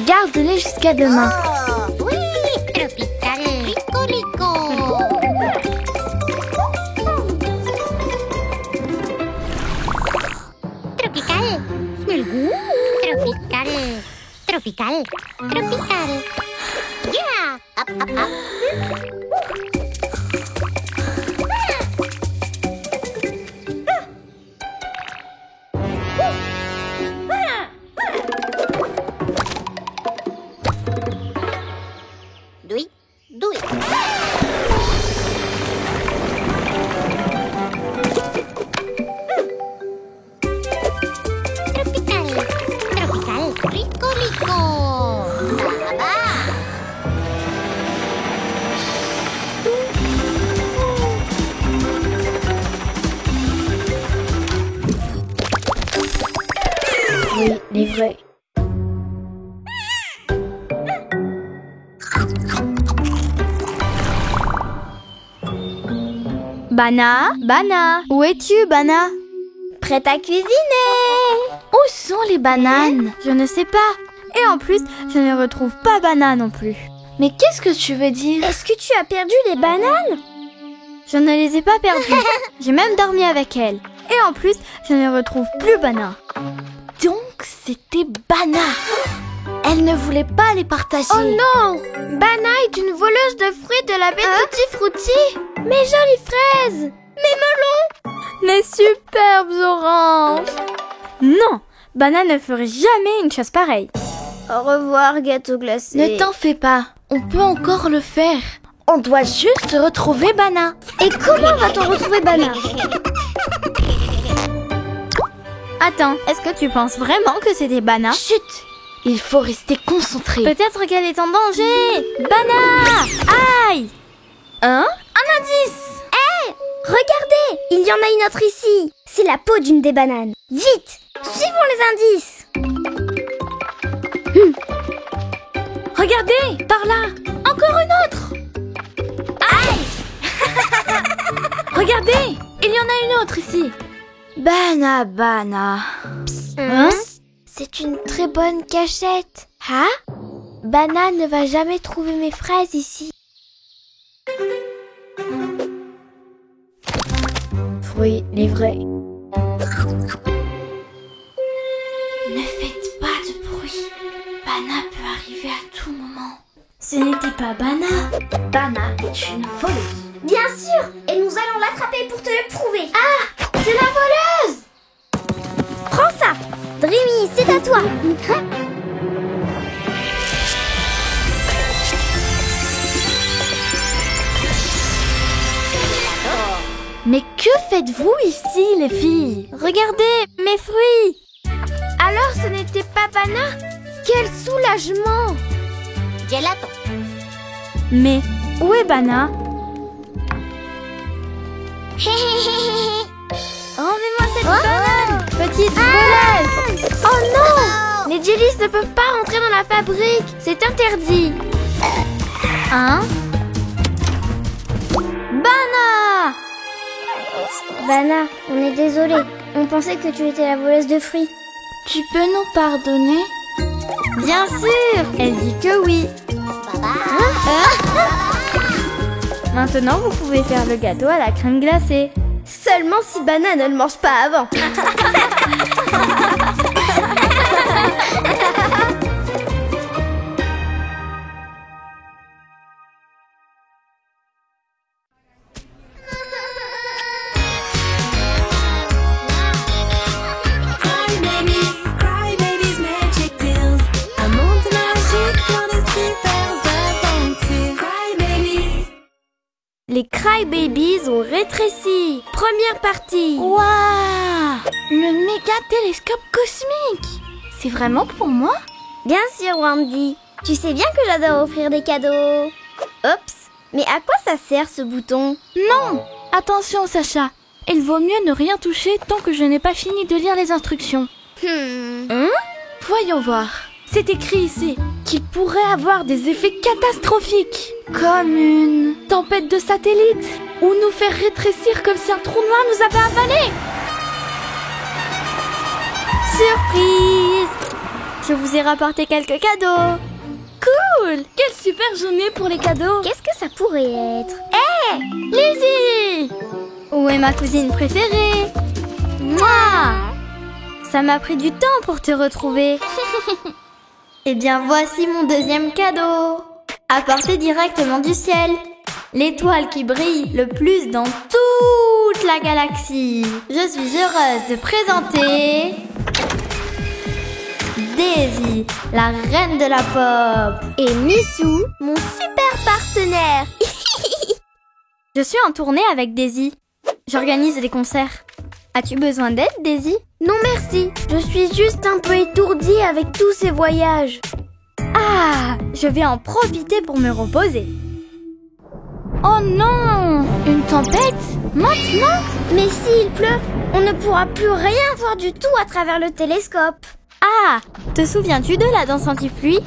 Garde-les jusqu'à demain. Oui, tropical, rico. Tropical, tropical. Yeah, up. Do it. Tropical, rico. Oui, les vrais. Bana, où es-tu, Bana? Prête à cuisiner. Où sont les bananes? Je ne sais pas. Et en plus, je ne retrouve pas Bana non plus. Mais qu'est-ce que tu veux dire? Est-ce que tu as perdu les bananes? Je ne les ai pas perdues. J'ai même dormi avec elle. Et en plus, je ne retrouve plus Bana. Donc, c'était Bana. Elle ne voulait pas les partager. Oh non! Bana est une voleuse de fruits de la baie Tutti Frutti. Mes jolies fraises! Mes melons! Mes superbes oranges! Non, Bana ne ferait jamais une chose pareille. Au revoir, gâteau glacé. Ne t'en fais pas, on peut encore le faire. On doit juste retrouver Bana. Et comment va-t-on retrouver Bana? Attends, est-ce que tu penses vraiment que c'était Bana? Chut! Il faut rester concentré. Peut-être qu'elle est en danger. Bana! Aïe! Hein? Un indice! Regardez, il y en a une autre ici. C'est la peau d'une des bananes. Vite, suivons les indices. Regardez, par là. Encore une autre. Aïe! Regardez, il y en a une autre ici. Bana. Hein? C'est une très bonne cachette. Hein? Bana ne va jamais trouver mes fraises ici. Fruits livrés. Ne faites pas de bruit. Bana peut arriver à tout moment. Ce n'était pas Bana. Bana est une voleuse. Bien sûr, et nous allons l'attraper pour te le prouver. Ah, c'est la voleuse. Prends ça. Dreamy, c'est à toi. Mais que faites-vous ici, les filles? Regardez, mes fruits. Alors ce n'était pas Bana? Quel soulagement! Gelato. Mais où est Bana? Emmenez-moi cette banane, petite voleuse. Oh non! Les jellies ne peuvent pas rentrer dans la fabrique. C'est interdit. Hein? Bana! Bana, on est désolé. On pensait que tu étais la voleuse de fruits. Tu peux nous pardonner? Bien sûr, elle dit que oui. Maintenant, vous pouvez faire le gâteau à la crème glacée. Seulement si Bana ne le mange pas avant. Cry babies, magic tales. Un monde magique plein de super aventures. Cry babies. Les Crybabies ont rétréci. Première partie. Waouh! Le méga télescope cosmique! C'est vraiment pour moi? Bien sûr, Wandy. Tu sais bien que j'adore offrir des cadeaux. Oups. Mais à quoi ça sert ce bouton? Non! Attention, Sacha. Il vaut mieux ne rien toucher tant que je n'ai pas fini de lire les instructions. Voyons voir. C'est écrit ici qu'il pourrait avoir des effets catastrophiques, comme une tempête de satellites, ou nous faire rétrécir comme si un trou noir nous avait avalés. Surprise! Je vous ai rapporté quelques cadeaux. Cool! Quelle super journée pour les cadeaux. Qu'est-ce que ça pourrait être? Lizzie! Où est ma cousine préférée? Moi! Ça m'a pris du temps pour te retrouver. Eh bien, voici mon deuxième cadeau. Apporté directement du ciel. L'étoile qui brille le plus dans toute la galaxie. Je suis heureuse de présenter... Daisy, la reine de la pop. Et Missou, mon super partenaire. Je suis en tournée avec Daisy. J'organise des concerts. As-tu besoin d'aide, Daisy? Non merci. Je suis juste un peu étourdie avec tous ces voyages. Ah, je vais en profiter pour me reposer. Oh non! Une tempête? Maintenant? Mais s'il pleut, on ne pourra plus rien voir du tout à travers le télescope. Ah, te souviens-tu de la danse anti-pluie?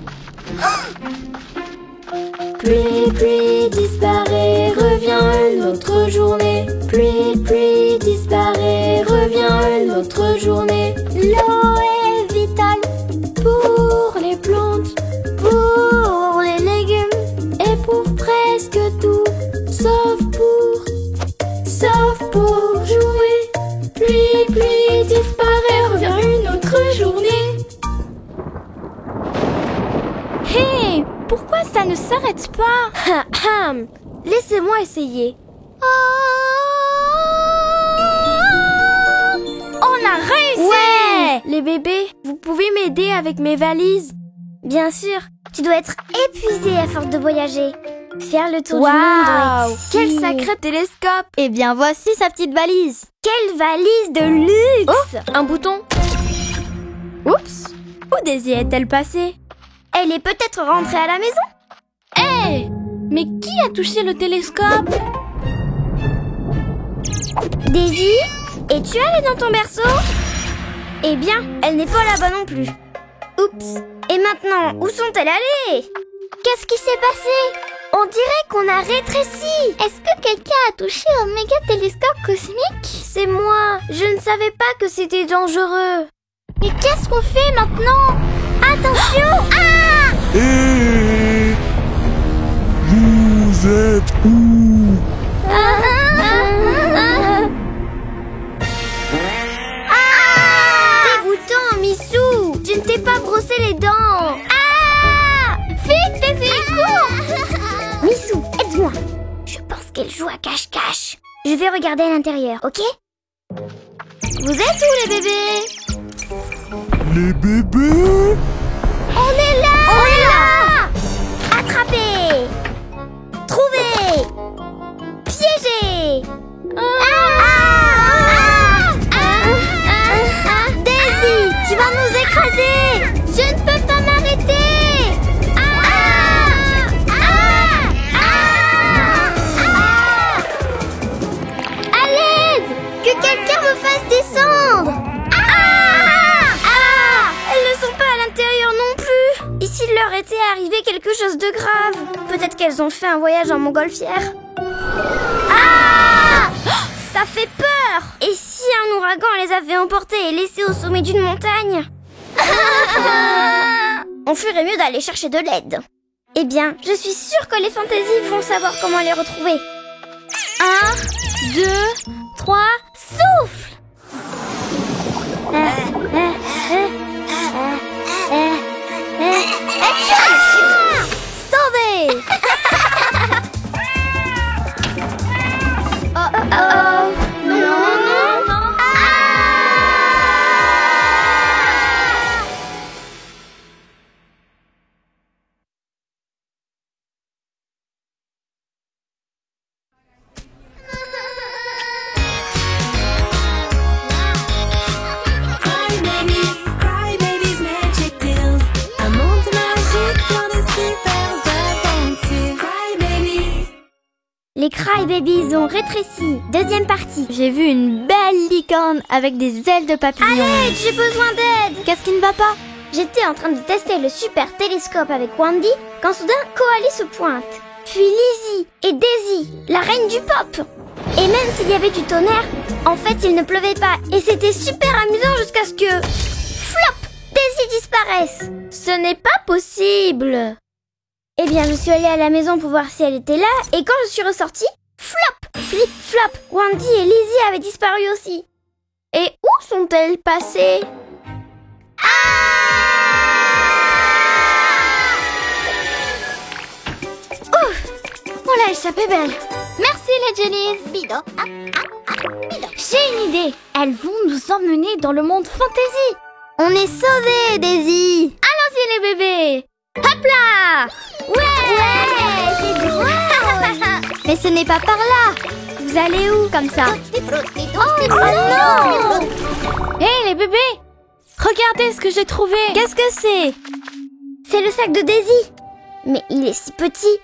Pluie, pluie, disparaît, revient une autre journée. Pluie, pluie, disparaît, revient une autre journée. L'eau est vitale pour les plantes, pour les légumes et pour presque tout, sauf pour jouer. Pluie, pluie, disparaît, revient une autre journée. Hé! Pourquoi ça ne s'arrête pas? Laissez-moi essayer. On a réussi! Ouais! Les bébés, vous pouvez m'aider avec mes valises? Bien sûr, tu dois être épuisée à force de voyager. Faire le tour du monde doit être Quel si- sacré télescope! Eh bien, voici sa petite valise. Quelle valise de luxe! Un bouton. Oups! Où Daisy est-elle passée? Elle est peut-être rentrée à la maison. Hé! Mais qui a touché le télescope? Daisy, es-tu allée dans ton berceau? Eh bien, elle n'est pas là-bas non plus. Oups. Et maintenant, où sont-elles allées? Qu'est-ce qui s'est passé? On dirait qu'on a rétréci. Est-ce que quelqu'un a touché au méga télescope cosmique? C'est moi. Je ne savais pas que c'était dangereux. Mais qu'est-ce qu'on fait maintenant? Attention! Ah! Hé! Vous êtes où? Dégoûtant, Missou! Tu ne t'es pas brossé les dents! Ah! Vite, Daisy, cours! Missou, aide-moi! Je pense qu'elle joue à cache-cache. Je vais regarder à l'intérieur, ok? Vous êtes où, les bébés? Les bébés? On est là! On est là! Attrapez! Trouvez! Piégez! Daisy, tu vas nous écraser! Je ne peux pas m'arrêter! À l'aide! Que quelqu'un me fasse descendre! Elles ne sont pas à l'intérieur non plus! Ici, il leur était arrivé quelque chose de grave. Peut-être qu'elles ont fait un voyage en montgolfière. Ah! Ça fait peur! Et si un ouragan les avait emportées et laissées au sommet d'une montagne? On ferait mieux d'aller chercher de l'aide. Eh bien, je suis sûre que les fantaisies vont savoir comment les retrouver. 1, 2, 3, souffle! Sauvez! Cry Babies Magic Tales. Un monde magique plein de super aventures. Cry Babies. Les Crybabies ont rétréci. Deuxième partie. J'ai vu une belle licorne avec des ailes de papillon. Allez, j'ai besoin d'aide! Qu'est-ce qui ne va pas? J'étais en train de tester le super télescope avec Wandy quand soudain Koali se pointe. Puis Lizzie et Daisy, la reine du pop. Et même s'il y avait du tonnerre, en fait il ne pleuvait pas. Et c'était super amusant jusqu'à ce que... Flop! Daisy disparaisse. Ce n'est pas possible. Eh bien, je suis allée à la maison pour voir si elle était là. Et quand je suis ressortie, flop! Flip, flop! Wandy et Lizzie avaient disparu aussi. Et où sont-elles passées? On l'a échappé belle. Merci les Jellies. J'ai une idée. Elles vont nous emmener dans le monde fantasy. On est sauvés, Daisy! Allons-y les bébés. Hop là. Ouais, c'est drôle! Mais ce n'est pas par là. Vous allez où comme ça? Oh non! Hé les bébés, regardez ce que j'ai trouvé. Qu'est-ce que c'est? C'est le sac de Daisy. Mais il est si petit.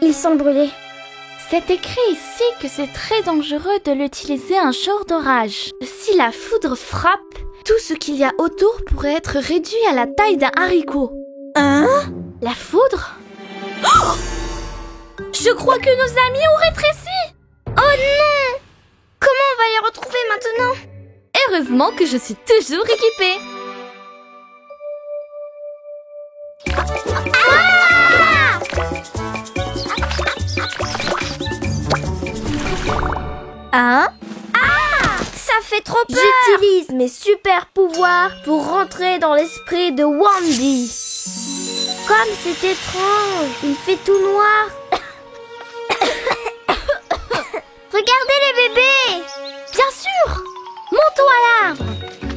Il semble brûler. C'est écrit ici que c'est très dangereux de l'utiliser un jour d'orage. Si la foudre frappe, tout ce qu'il y a autour pourrait être réduit à la taille d'un haricot. Hein? La foudre? Oh! Je crois que nos amis ont rétréci. Oh non! Comment on va les retrouver maintenant? Heureusement que je suis toujours équipée. Hein? Ça fait trop peur! J'utilise mes super pouvoirs pour rentrer dans l'esprit de Wandy. Comme c'est étrange, il fait tout noir. Regardez les bébés! Bien sûr. Montons à l'arbre.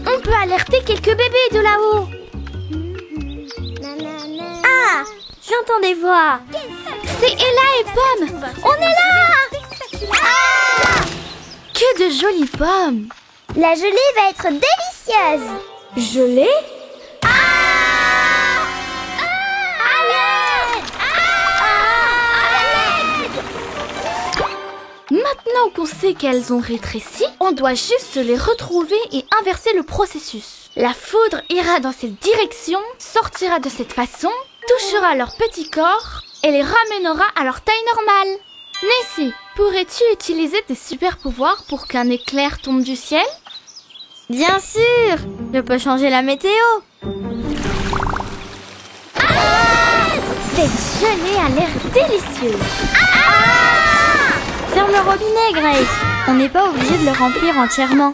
On peut alerter quelques bébés de là-haut. j'entends des voix. C'est Ella et Pomme. On est là. Que de jolies pommes. La gelée va être délicieuse. Gelée? Maintenant qu'on sait qu'elles ont rétréci, on doit juste les retrouver et inverser le processus. La foudre ira dans cette direction, sortira de cette façon, touchera leur petit corps et les ramènera à leur taille normale. Nessie, pourrais-tu utiliser tes super pouvoirs pour qu'un éclair tombe du ciel? Bien sûr, je peux changer la météo. Cette gelée a l'air délicieuse. Ferme le robinet, Grace. On n'est pas obligé de le remplir entièrement.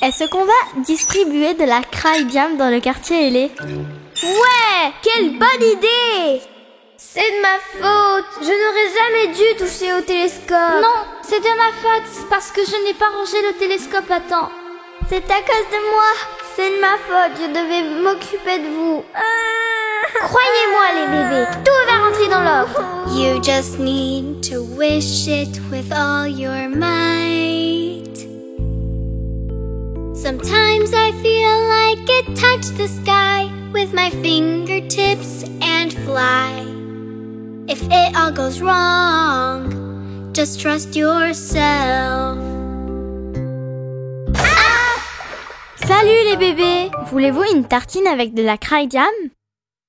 Est-ce qu'on va distribuer de la craie diam dans le quartier ailé? Ouais, quelle bonne idée! C'est de ma faute. Je n'aurais jamais dû toucher au télescope. Non, c'est de ma faute parce que je n'ai pas rangé le télescope à temps. C'est à cause de moi. C'est de ma faute. Je devais m'occuper de vous. Croyez-moi les bébés, tout va rentrer dans l'ordre. You just need to wish it with all your might. Sometimes I feel like it touched the sky with my fingertips and fly. If it all goes wrong, just trust yourself. Salut les bébés. Voulez-vous une tartine avec de la craie diam?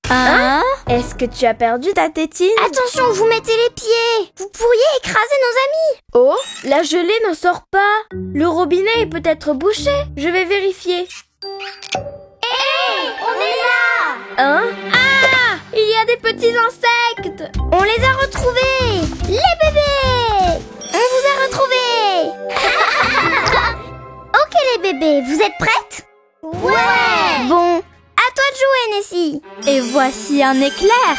Hein? Est-ce que tu as perdu ta tétine? Attention, vous mettez les pieds. Vous pourriez écraser nos amis. Oh, la gelée n'en sort pas. Le robinet est peut-être bouché. Je vais vérifier. On est là. Hein? Ah! Il y a des petits insectes. On les a retrouvés. Les bébés. On vous a retrouvés. Ok les bébés, vous êtes prêtes? Ouais. Bon, à toi de jouer, Nessie. Et voici un éclair.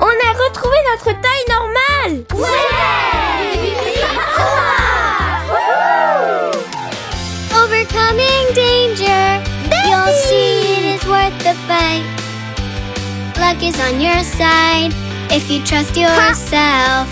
On a retrouvé notre taille normale. Overcoming danger, you'll see it is worth the fight. Luck is on your side if you trust yourself.